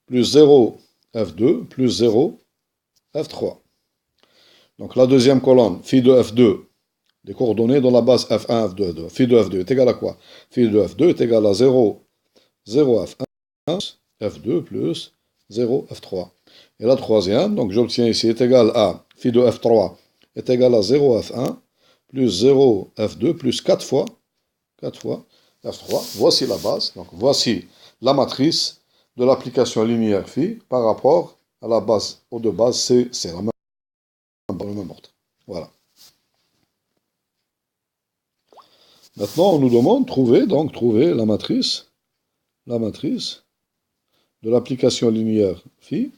plus 0 F2, plus 0 F3. Donc la deuxième colonne, phi de F2, les coordonnées dans la base F1, F2, F2. Phi de F2 est égal à quoi? Phi de F2 est égal à 0, 0 F1, F2 plus 0 F3. Et la troisième, donc j'obtiens ici, est égal à, phi de F3 est égal à 0 F1, plus 0 F2, plus 4 fois F3. Voici la base, donc voici la matrice de l'application linéaire phi par rapport à la base, aux deux bases, c'est la même ordre. Voilà. Maintenant, on nous demande de trouver la matrice de l'application linéaire phi.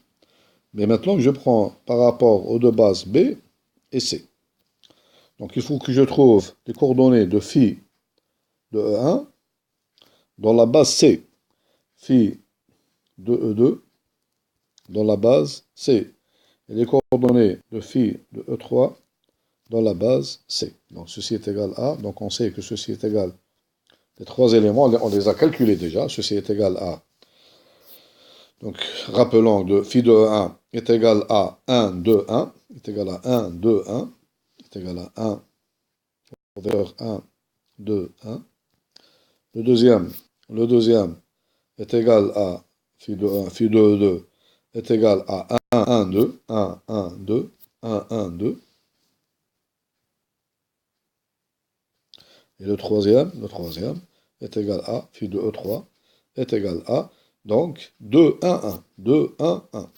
Mais maintenant, je prends par rapport aux deux bases B et C. Donc, il faut que je trouve les coordonnées de phi de E1 dans la base C, phi de E2 dans la base C, et les coordonnées de phi de E3 dans la base C. Donc, ceci est égal à, donc on sait que ceci est égal, les trois éléments, on les a calculés déjà, ceci est égal à, donc rappelons de phi de E1 est égal à 1, 2, 1, est égal à 1, 2, 1, est égal à 1, vers 1, 2, 1. Le deuxième est égal à phi de 1, phi de 2 est égal à 1, 1, 2, 1, 1, 2, 1, 1, 2. Et le troisième est égal à, phi de E3 est égal à, donc 2, 1, 1, 2, 1, 1.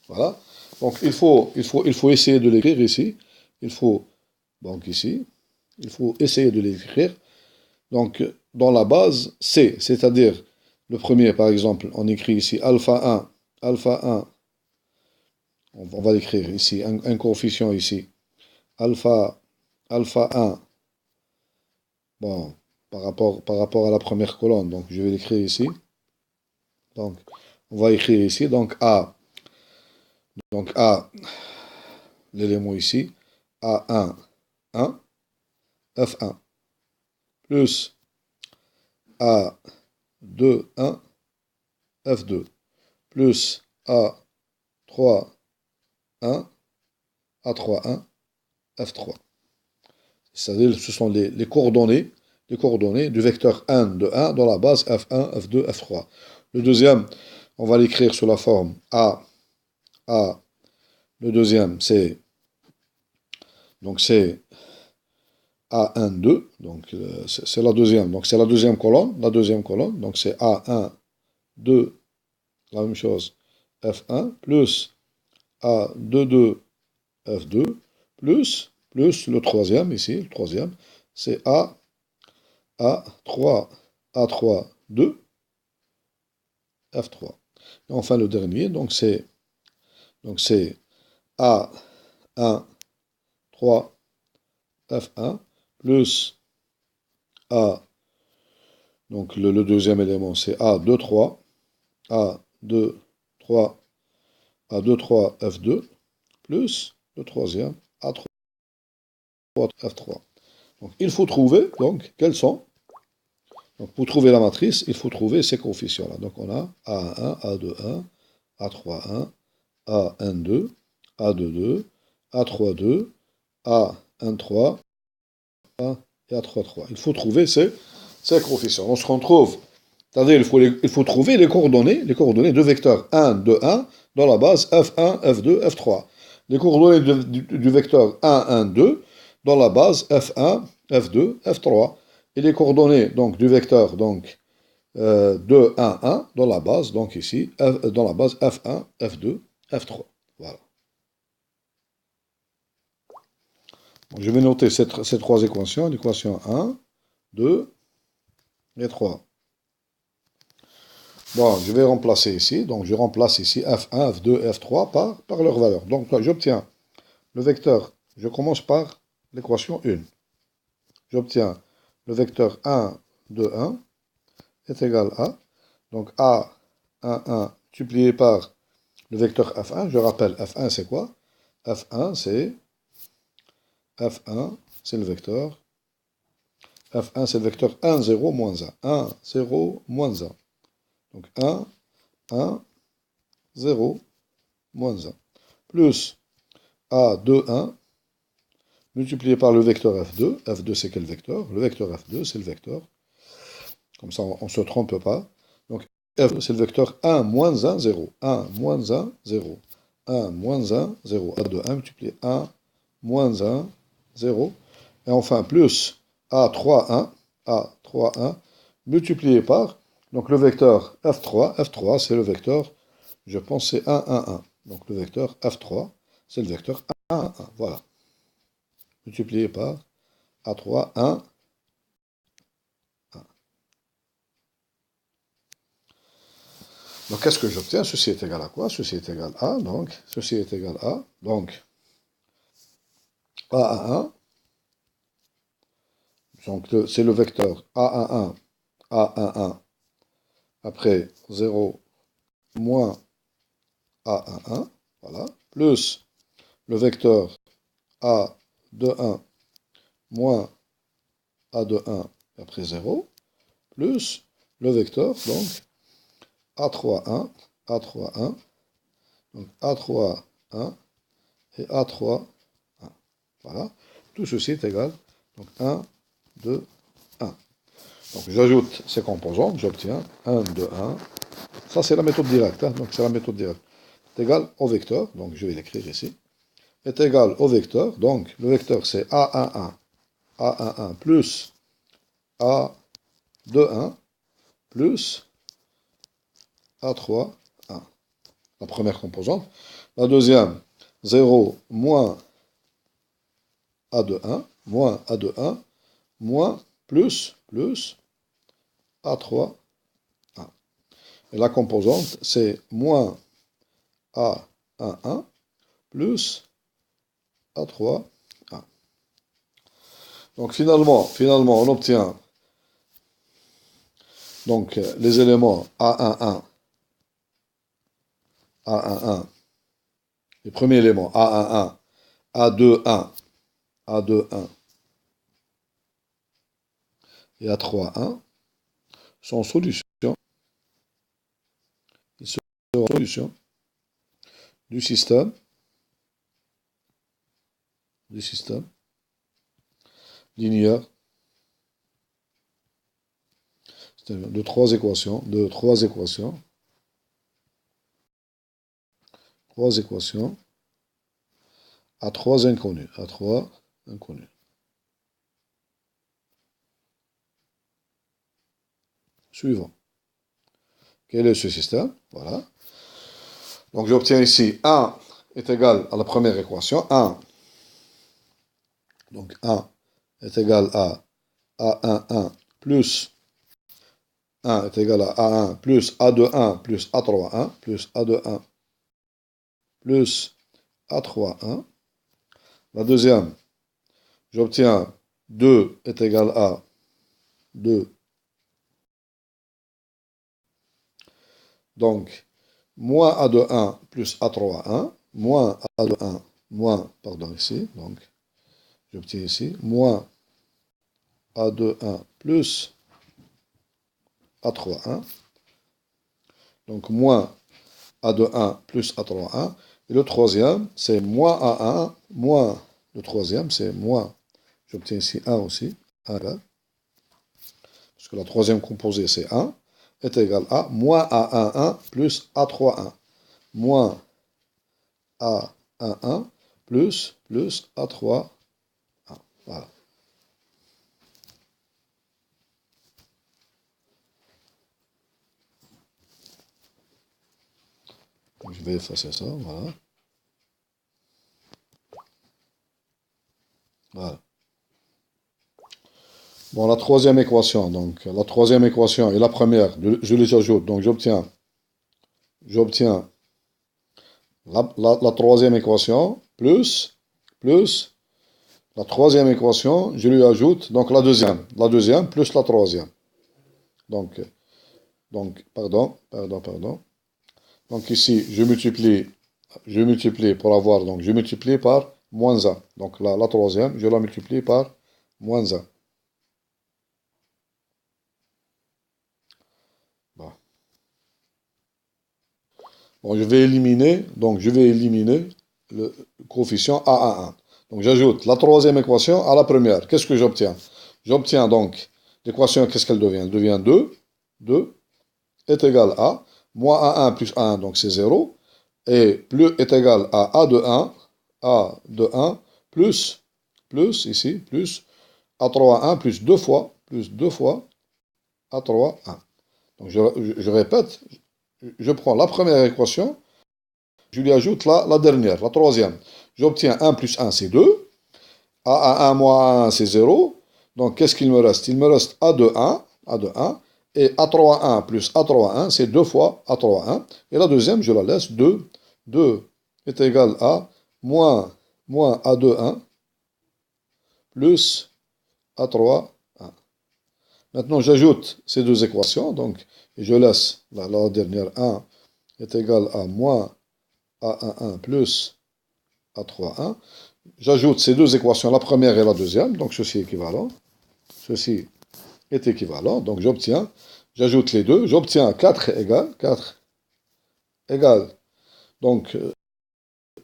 Voilà. Donc il faut essayer de l'écrire ici. Donc ici, il faut essayer de l'écrire. Donc dans la base C, c'est-à-dire le premier par exemple, on écrit ici alpha 1, on va l'écrire ici, un coefficient ici, alpha 1, bon, par rapport à la première colonne, donc je vais l'écrire ici. Donc on va écrire ici, donc A, l'élément ici, A1, 1, F1, plus A2, 1, F2, plus A3, 1, A3, 1, F3. C'est-à-dire ce sont les coordonnées du vecteur 1 de 1 dans la base F1, F2, F3. Le deuxième, on va l'écrire sous la forme A. Le deuxième, c'est A1, 2, donc c'est la deuxième. Donc c'est la deuxième colonne, donc c'est A1, 2, la même chose, F1, plus A2, 2, F2, plus le troisième, ici, le troisième, c'est A3, 2, F3. Et enfin le dernier, donc c'est A1, 3, F1, plus A, donc le deuxième élément, c'est A2, 3, A2, 3, F2, plus le troisième, A3, F3. Donc il faut trouver, donc, quels sont. Donc pour trouver la matrice, il faut trouver ces coefficients-là. Donc on a A1, A2, 1, A3, 1, A1, 2, A2, 2, A3, 2, A1, 3, 1 et A3, 3. Il faut trouver ces coefficients. On se retrouve, c'est-à-dire il faut trouver les coordonnées de vecteur 1, 2, 1 dans la base F1, F2, F3. Les coordonnées du vecteur 1, 1, 2 dans la base F1, F2, F3. Et les coordonnées donc, du vecteur donc, 2, 1, 1 dans la base, donc ici, dans la base F1, F2, F3. Voilà. Donc, je vais noter ces trois équations, l'équation 1, 2 et 3. Bon, je vais remplacer ici, donc je remplace ici F1, F2, F3 par leur valeur. Donc j'obtiens le vecteur, je commence par l'équation 1. J'obtiens le vecteur 1, 2, 1 est égal à, donc A, 1, 1 multiplié par le vecteur F1. Je rappelle, F1 c'est quoi? F1 c'est le vecteur. F1 c'est le vecteur 1, 0, moins 1. 1, 0, moins 1. Donc 1, 1, 0, moins 1. Plus A2, 1, multiplié par le vecteur F2. F2 c'est quel vecteur? Le vecteur F2 c'est le vecteur. Comme ça on ne se trompe pas. Donc F2 c'est le vecteur 1, moins 1, 0. 1, moins 1, 0. 1, moins 1, 0. A2, 1 multiplié 1, moins 1, 0. Et enfin plus A3, 1. A3, 1 multiplié par donc le vecteur F3. F3 c'est le vecteur, je pense c'est 1, 1, 1. Donc le vecteur F3 c'est le vecteur 1, 1, 1. Voilà. Multiplié par A3, 1, 1. Donc qu'est-ce que j'obtiens? Ceci est égal à quoi? Ceci est égal à, donc, ceci est égal à, donc, A1, donc c'est le vecteur A11, A11, après 0, moins A11, voilà, plus le vecteur A21, moins A21, après 0, plus le vecteur, donc, A31, A31, donc A31 et A31. Voilà, tout ceci est égal, donc 1, 2, 1. Donc j'ajoute ces composantes, j'obtiens 1, 2, 1. Ça c'est la méthode directe, hein, donc c'est la méthode directe. Est égal au vecteur, donc je vais l'écrire ici, est égal au vecteur, donc le vecteur c'est A11, A11 plus A21 plus A3, 1. La première composante. La deuxième, 0 moins A21, moins A21, moins, plus A3, 1. Et la composante, c'est moins A11 plus A3, 1. Donc finalement, on obtient donc les éléments A11, A11, les premiers éléments A11, A21, A21 et A31 sont en solution. Ils sont en solution du système linéaire de trois équations à trois inconnus. Suivant. Quel est ce système? Voilà. Donc j'obtiens ici 1 est égal à la première équation. 1. Donc 1 est égal à A11 plus 1 est égal à A1 plus A21 plus A31 plus A21 plus A31. La deuxième, j'obtiens 2 est égal à 2. Donc, moins A21 plus A31, moins A21, moins, pardon, ici, donc, j'obtiens ici, moins A21 plus A31, donc moins A21 plus A31, et le troisième, c'est moins A1, moins, le troisième, c'est moins, J'obtiens ici 1 aussi. 1 égale, parce que la troisième composée c'est 1, est égal à moins A1, 1 plus A3, 1. Moins A1, 1 plus A3, 1. Voilà. Donc, je vais effacer ça, voilà. Voilà. Bon, la troisième équation, donc la troisième équation et la première, je les ajoute, donc j'obtiens la troisième équation plus la troisième équation, je lui ajoute donc la deuxième plus la troisième. Donc, pardon. Donc ici, je multiplie pour avoir, donc je multiplie par moins 1. Donc la troisième, je la multiplie par moins 1. Bon, je vais éliminer le coefficient A à 1. Donc j'ajoute la troisième équation à la première. Qu'est-ce que j'obtiens? J'obtiens donc l'équation, qu'est-ce qu'elle devient? Elle devient 2. 2 est égal à moins A1 plus A1, donc c'est 0. Et plus est égal à A de 1, plus ici, plus A3, 1, plus 2 fois A3, 1. Donc je répète, je prends la première équation, je lui ajoute la dernière, la troisième. J'obtiens 1 plus 1, c'est 2. A 1 moins 1, c'est 0. Donc, qu'est-ce qu'il me reste? Il me reste A de 1, et A3, 1 plus A3, 1, c'est 2 fois A3, 1. Et la deuxième, je la laisse 2. 2 est égal à moins A2, 1 plus A3, 1. Maintenant, j'ajoute ces deux équations, donc, et je laisse la dernière 1 est égal à moins A1, 1 plus A3, 1. J'ajoute ces deux équations, la première et la deuxième, donc ceci est équivalent. Ceci est équivalent, donc j'ajoute les deux, j'obtiens 4 égale, donc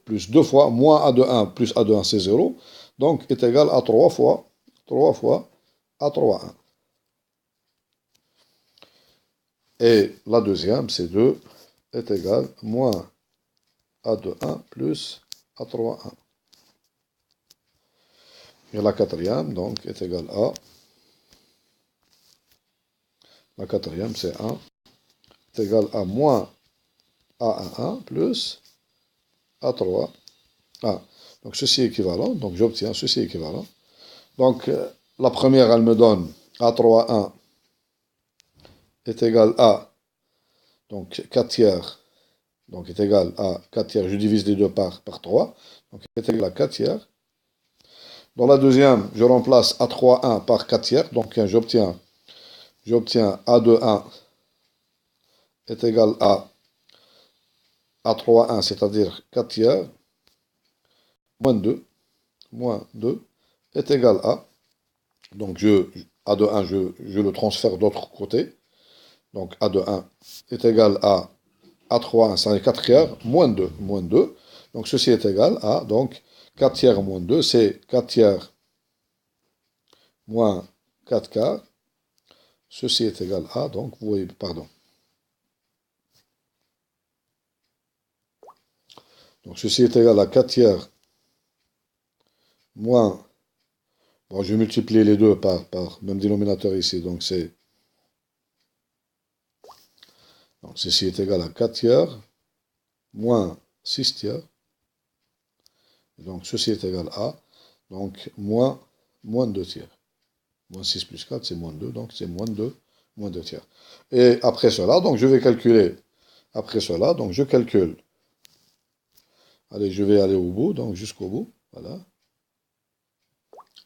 plus 2 fois, moins A de 1 plus A de 1, c'est 0, donc est égal à 3 fois A3, 1. Et la deuxième, c'est 2, est égal à moins A de 1 plus A3, 1. Et la quatrième, donc, est égale à, la quatrième, c'est 1, est égal à moins A1, 1 plus A3, 1. Donc, ceci est équivalent, donc j'obtiens ceci équivalent. Donc, la première, elle me donne A3, 1 est égal à, donc, 4 tiers, donc est égal à 4 tiers, je divise les deux par 3, donc est égal à 4 tiers. Dans la deuxième, je remplace A3, 1 par 4 tiers, donc j'obtiens A2, 1 est égal à A3, 1, c'est-à-dire 4 tiers, moins 2 est égal à, donc A2, 1, je le transfère de l'autre côté, donc A2, 1 est égal à A3, 1, c'est 4 tiers, moins 2, donc ceci est égal à, donc 4 tiers moins 2, c'est 4 tiers moins 4 quarts, ceci est égal à, donc vous voyez, pardon. Donc ceci est égal à 4 tiers moins, bon je vais multiplier les deux par même dénominateur ici, donc ceci est égal à 4 tiers moins 6 tiers, donc ceci est égal à, donc moins 2 tiers. Moins 6 plus 4, c'est moins 2, donc c'est moins 2 tiers. Et après cela, donc je vais calculer, donc je calcule. Allez, je vais aller au bout, donc jusqu'au bout, voilà.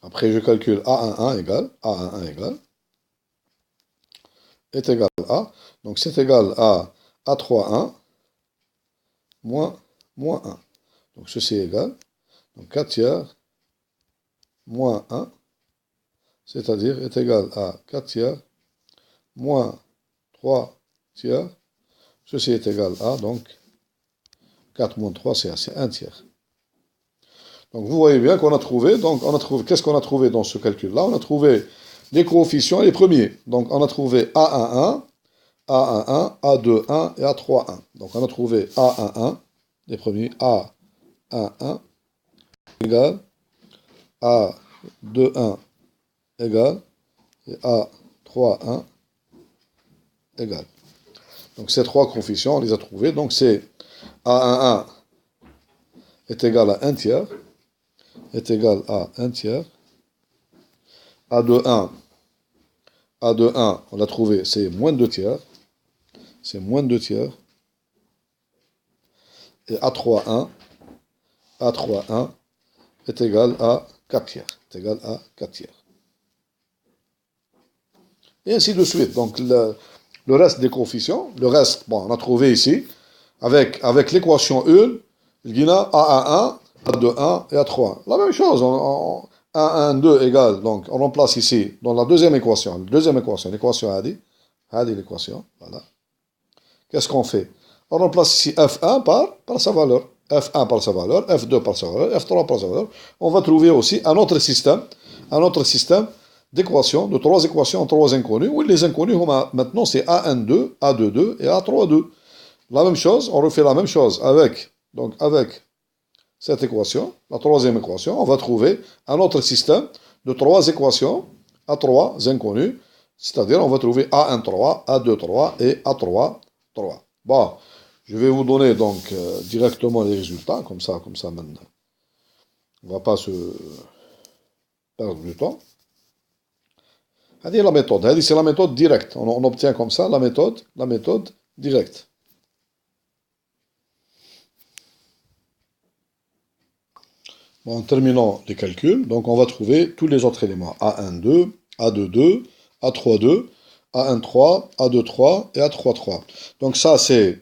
Après, je calcule A11 égale, est égal à, donc c'est égal à A31 moins 1. Donc ceci est égal, donc 4 tiers moins 1, c'est-à-dire est égal à 4 tiers moins 3 tiers, ceci est égal à, donc 4 moins 3, c'est 1 tiers. Donc vous voyez bien qu'on a trouvé, qu'est-ce qu'on a trouvé dans ce calcul-là? On a trouvé les coefficients et les premiers. Donc on a trouvé A11, A11, A21 et A31. Donc on a trouvé A11, les premiers, A11 égale A21 égale et A31 égale. Donc ces trois coefficients, on les a trouvés. Donc c'est A11 est égal à 1 tiers, est égal à 1 tiers. A21, on l'a trouvé, c'est moins 2 tiers. C'est moins 2 tiers. Et A31 est égal à 4 tiers. Est égal à 4 tiers. Et ainsi de suite. Donc le reste des coefficients, le reste, bon, on a trouvé ici, avec l'équation 1, il y a A11, A21 et A31. La même chose, A12 égale, donc on remplace ici, dans la deuxième équation, l'équation A dit l'équation, voilà. Qu'est-ce qu'on fait? On remplace ici F1 par sa valeur, F1 par sa valeur, F2 par sa valeur, F3 par sa valeur. On va trouver aussi un autre système d'équations, de trois équations en trois inconnus, où les inconnus, maintenant c'est A12, A22 et A32. La même chose, on refait la même chose avec cette équation, la troisième équation, on va trouver un autre système de trois équations à trois inconnus, c'est-à-dire on va trouver A13, A23 et A33. Bon, je vais vous donner donc directement les résultats, comme ça maintenant. On ne va pas se perdre du temps. C'est la méthode, c'est la méthode directe. On obtient comme ça la méthode directe. Bon, en terminant les calculs, donc on va trouver tous les autres éléments. A12, A22, A32, A13, A23 et A33. Donc ça c'est,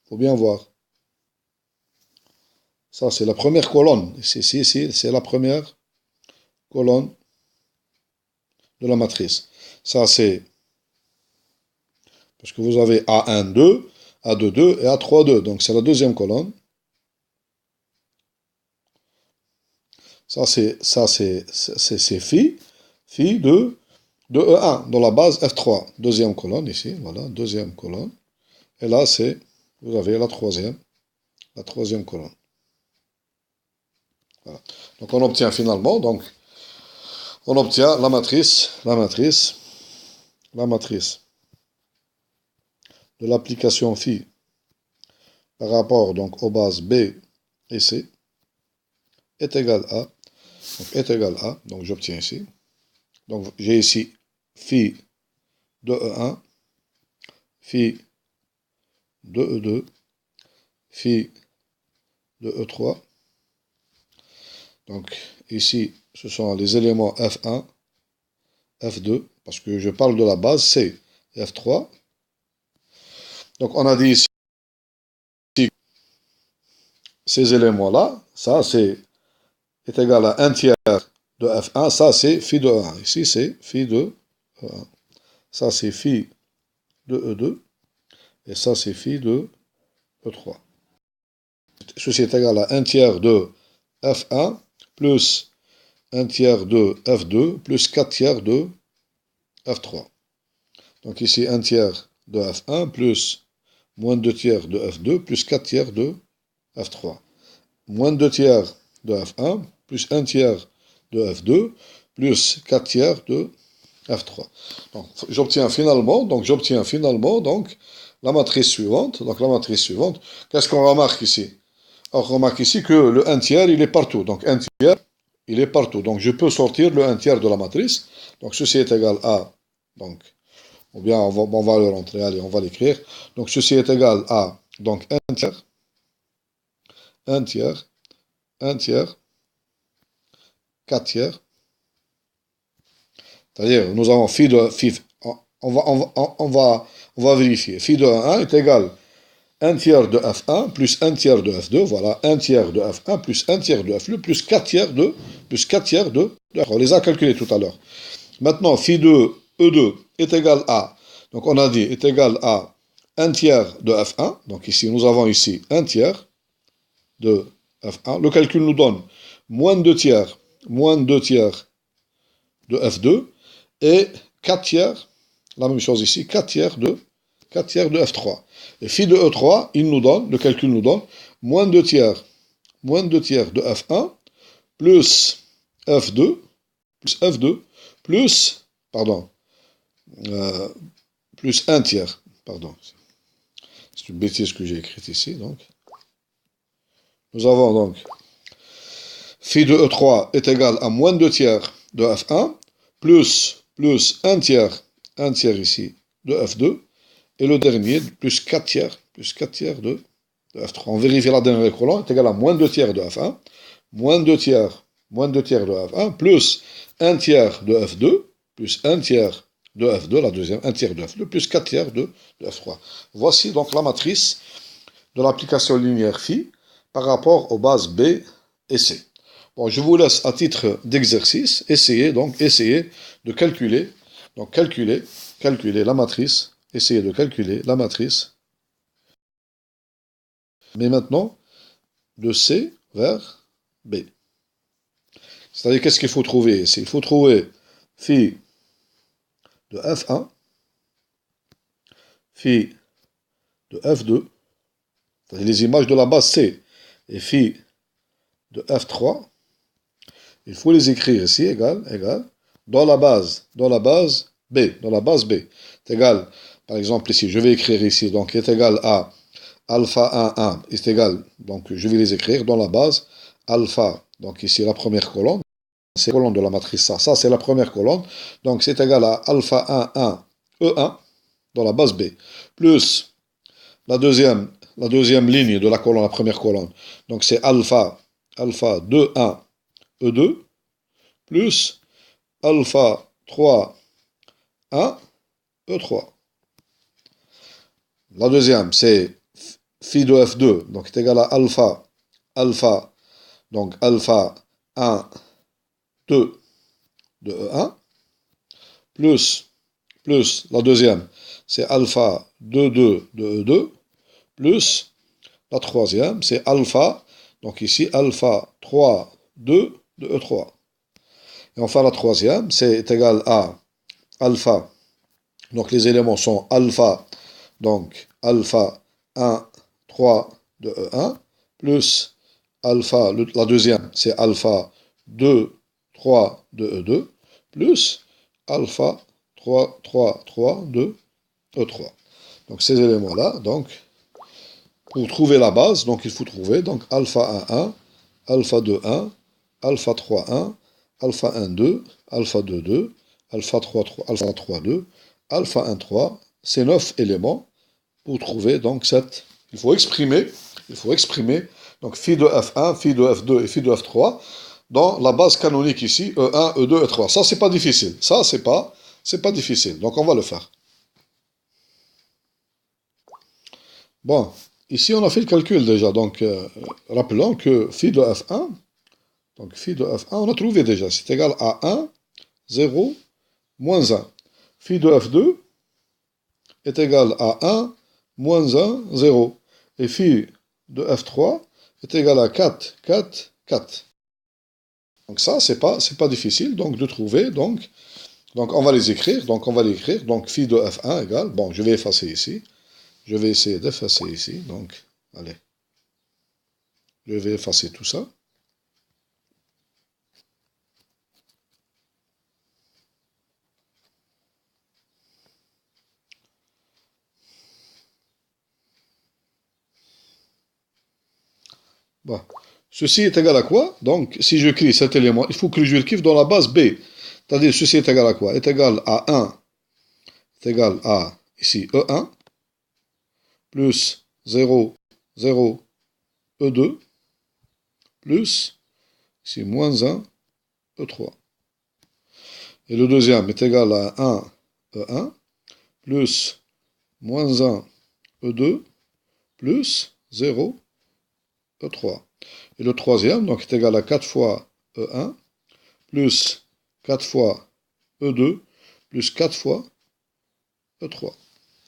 faut bien voir. Ça c'est la première colonne. Ici, c'est la première colonne de la matrice. Ça c'est, parce que vous avez A12, A22 et A32. Donc c'est la deuxième colonne. Ça c'est phi de E1 dans la base F3. Deuxième colonne ici, voilà, deuxième colonne. Et là c'est, vous avez la troisième colonne. Voilà. Donc on obtient finalement, la matrice de l'application phi par rapport donc aux bases B et C est égal à, donc j'obtiens ici, donc j'ai ici phi de E1, phi de E2, phi de E3, donc ici ce sont les éléments F1, F2, parce que je parle de la base C, F3, donc on a dit ici, ces éléments-là, ça c'est est égal à 1 tiers de F1, ça c'est phi de E1. Ici c'est phi de E1. Ça c'est phi de E2. Et ça c'est phi de E3. Ceci est égal à 1 tiers de F1 plus 1 tiers de F2 plus 4 tiers de F3. Donc ici 1 tiers de F1 plus moins 2 tiers de F2 plus 4 tiers de F3. Moins 2 tiers de F1 plus 1 tiers de F2 plus 4 tiers de F3. Donc j'obtiens finalement la matrice suivante. Donc la matrice suivante, qu'est-ce qu'on remarque ici? On remarque ici que le 1 tiers, il est partout. Donc 1 tiers, il est partout. Donc je peux sortir le 1 tiers de la matrice. Donc ceci est égal à, donc, ou bien on va le rentrer, allez, on va l'écrire. Donc ceci est égal à, donc 1 tiers, 1 tiers, 1 tiers, 4 tiers. C'est-à-dire, nous avons phi de phi. On va vérifier. Phi de 1 est égal à 1 tiers de F1 plus 1 tiers de F2. Voilà, 1 tiers de F1 plus 1 tiers de F2 plus 4 tiers de on les a calculés tout à l'heure. Maintenant, phi de E2 est égal à, donc on a dit, est égal à 1 tiers de F1. Donc ici, nous avons ici 1 tiers de F1. Le calcul nous donne moins 2 tiers, de F2 et 4 tiers, la même chose ici, 4 tiers de F3. Et phi de E3, le calcul nous donne moins 2 tiers, de F1 plus F2, pardon, euh, plus 1 tiers, pardon. C'est une bêtise que j'ai écrite ici, donc. Nous avons donc phi de E3 est égal à moins 2 tiers de F1 plus 1 tiers ici de F2 et le dernier plus 4 tiers de F3. On vérifie la dernière colonne est égal à moins 2 tiers de F1, moins 2 tiers de F1 plus 1 tiers de F2 plus 1 tiers de F2, la deuxième, 1 tiers de F2 plus 4 tiers de F3. Voici donc la matrice de l'application linéaire phi par rapport aux bases B et C. Bon, je vous laisse à titre d'exercice, essayer de calculer, la matrice, essayer de calculer la matrice, mais maintenant, de C vers B. C'est-à-dire, qu'est-ce qu'il faut trouver ici? Il faut trouver phi de F1, phi de F2, c'est-à-dire les images de la base C, et phi de F3, il faut les écrire ici, égal, dans la base B, c'est égal, par exemple ici, je vais écrire ici, donc est égal à alpha 1, est égal, donc je vais les écrire dans la base, alpha, donc ici la première colonne, c'est la colonne de la matrice ça c'est la première colonne, donc c'est égal à alpha 1, E1, dans la base B, plus la deuxième ligne de la colonne, la première colonne, donc c'est alpha 2, 1, E2, plus alpha 3, 1, E3. La deuxième, c'est phi de F2, donc est égal à alpha, donc alpha 1, 2 de E1, plus la deuxième, c'est alpha 2, 2 de E2, plus la troisième, c'est alpha, donc ici alpha 3, 2 de E3. Et enfin la troisième, c'est égal à alpha, donc les éléments sont alpha, donc alpha 1, 3 de E1, plus alpha, la deuxième, c'est alpha 2, 3 de E2, plus alpha 3, 3, 3 de E3. Donc ces éléments-là, donc, pour trouver la base, donc il faut trouver donc alpha 1, 1, alpha 2, 1, alpha 3, 1, alpha 1, 2, alpha 2, 2, alpha 3, 3, alpha 3, 2, alpha 1, 3, ces 9 éléments pour trouver donc cette... Il faut exprimer donc phi de F1, phi de F2 et phi de F3 dans la base canonique ici, E1, E2, E3. Ça, c'est pas difficile. Ça, c'est pas difficile. Donc, on va le faire. Bon, ici, on a fait le calcul déjà. Donc, rappelons que phi de F1, donc phi de F1, on a trouvé déjà. C'est égal à 1, 0, moins 1. Phi de F2 est égal à 1, moins 1, 0. Et phi de F3 est égal à 4, 4, 4. Donc ça, c'est pas difficile donc de trouver. Donc on va les écrire. Donc on va l'écrire. Donc phi de F1 égale. Bon, je vais effacer ici. Je vais essayer d'effacer ici. Donc, allez. Je vais effacer tout ça. Bon. Ceci est égal à quoi? Donc, si je crie cet élément, il faut que je le kiffe dans la base B. C'est-à-dire, ceci est égal à quoi? Est égal à 1, est égal à, ici, E1, plus 0, 0, E2, plus, ici, moins 1, E3. Et le deuxième est égal à 1, E1, plus, moins 1, E2, plus 0, E3. Et le troisième, donc, est égal à 4 fois E1, plus 4 fois E2, plus 4 fois E3.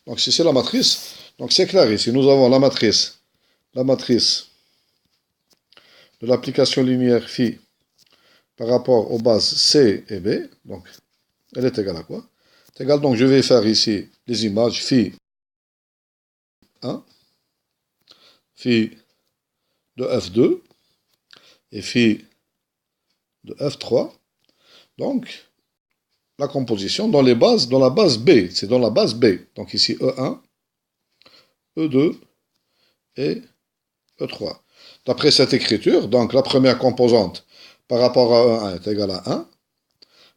Donc, si c'est la matrice, donc c'est clair ici. Nous avons la matrice de l'application linéaire phi par rapport aux bases C et B, donc elle est égale à quoi? C'est égal, donc je vais faire ici les images phi 1, phi de F2 et phi de F3. Donc, la composition dans la base B, c'est dans la base B. Donc ici E1, E2 et E3. D'après cette écriture, donc la première composante par rapport à E1 est égale à 1,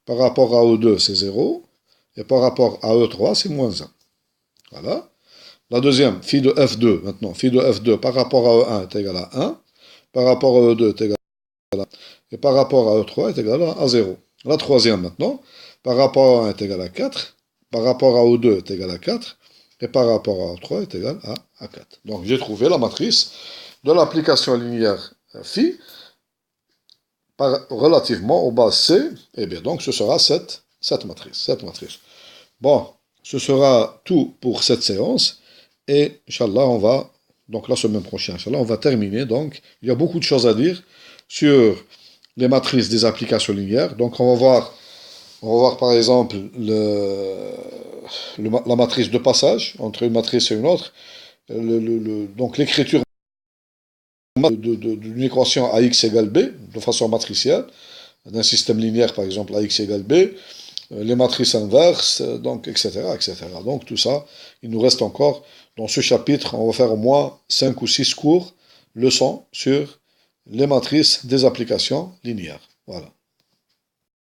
par rapport à E2 c'est 0, et par rapport à E3 c'est moins 1. Voilà. La deuxième, phi de F2, maintenant, phi de F2 par rapport à E1 est égal à 1, par rapport à E2 est égal à 1, et par rapport à E3 est égal à 0. La troisième maintenant, par rapport à 1 est égal à 4, par rapport à O2 est égal à 4, et par rapport à O3 est égal à 4. Donc j'ai trouvé la matrice de l'application linéaire phi relativement aux bases C, et bien donc ce sera cette matrice. Bon, ce sera tout pour cette séance, et Inch'Allah, on va, donc la semaine prochaine, Inch'Allah, on va terminer. Donc, il y a beaucoup de choses à dire sur les matrices des applications linéaires. Donc, on va voir par exemple la matrice de passage entre une matrice et une autre. Donc, l'écriture d'une équation AX égale B, de façon matricielle, d'un système linéaire, par exemple, AX égale B, les matrices inverses, donc, etc., etc. Donc, tout ça, il nous reste encore, dans ce chapitre, on va faire au moins 5 ou 6 cours, leçons sur les matrices des applications linéaires. Voilà.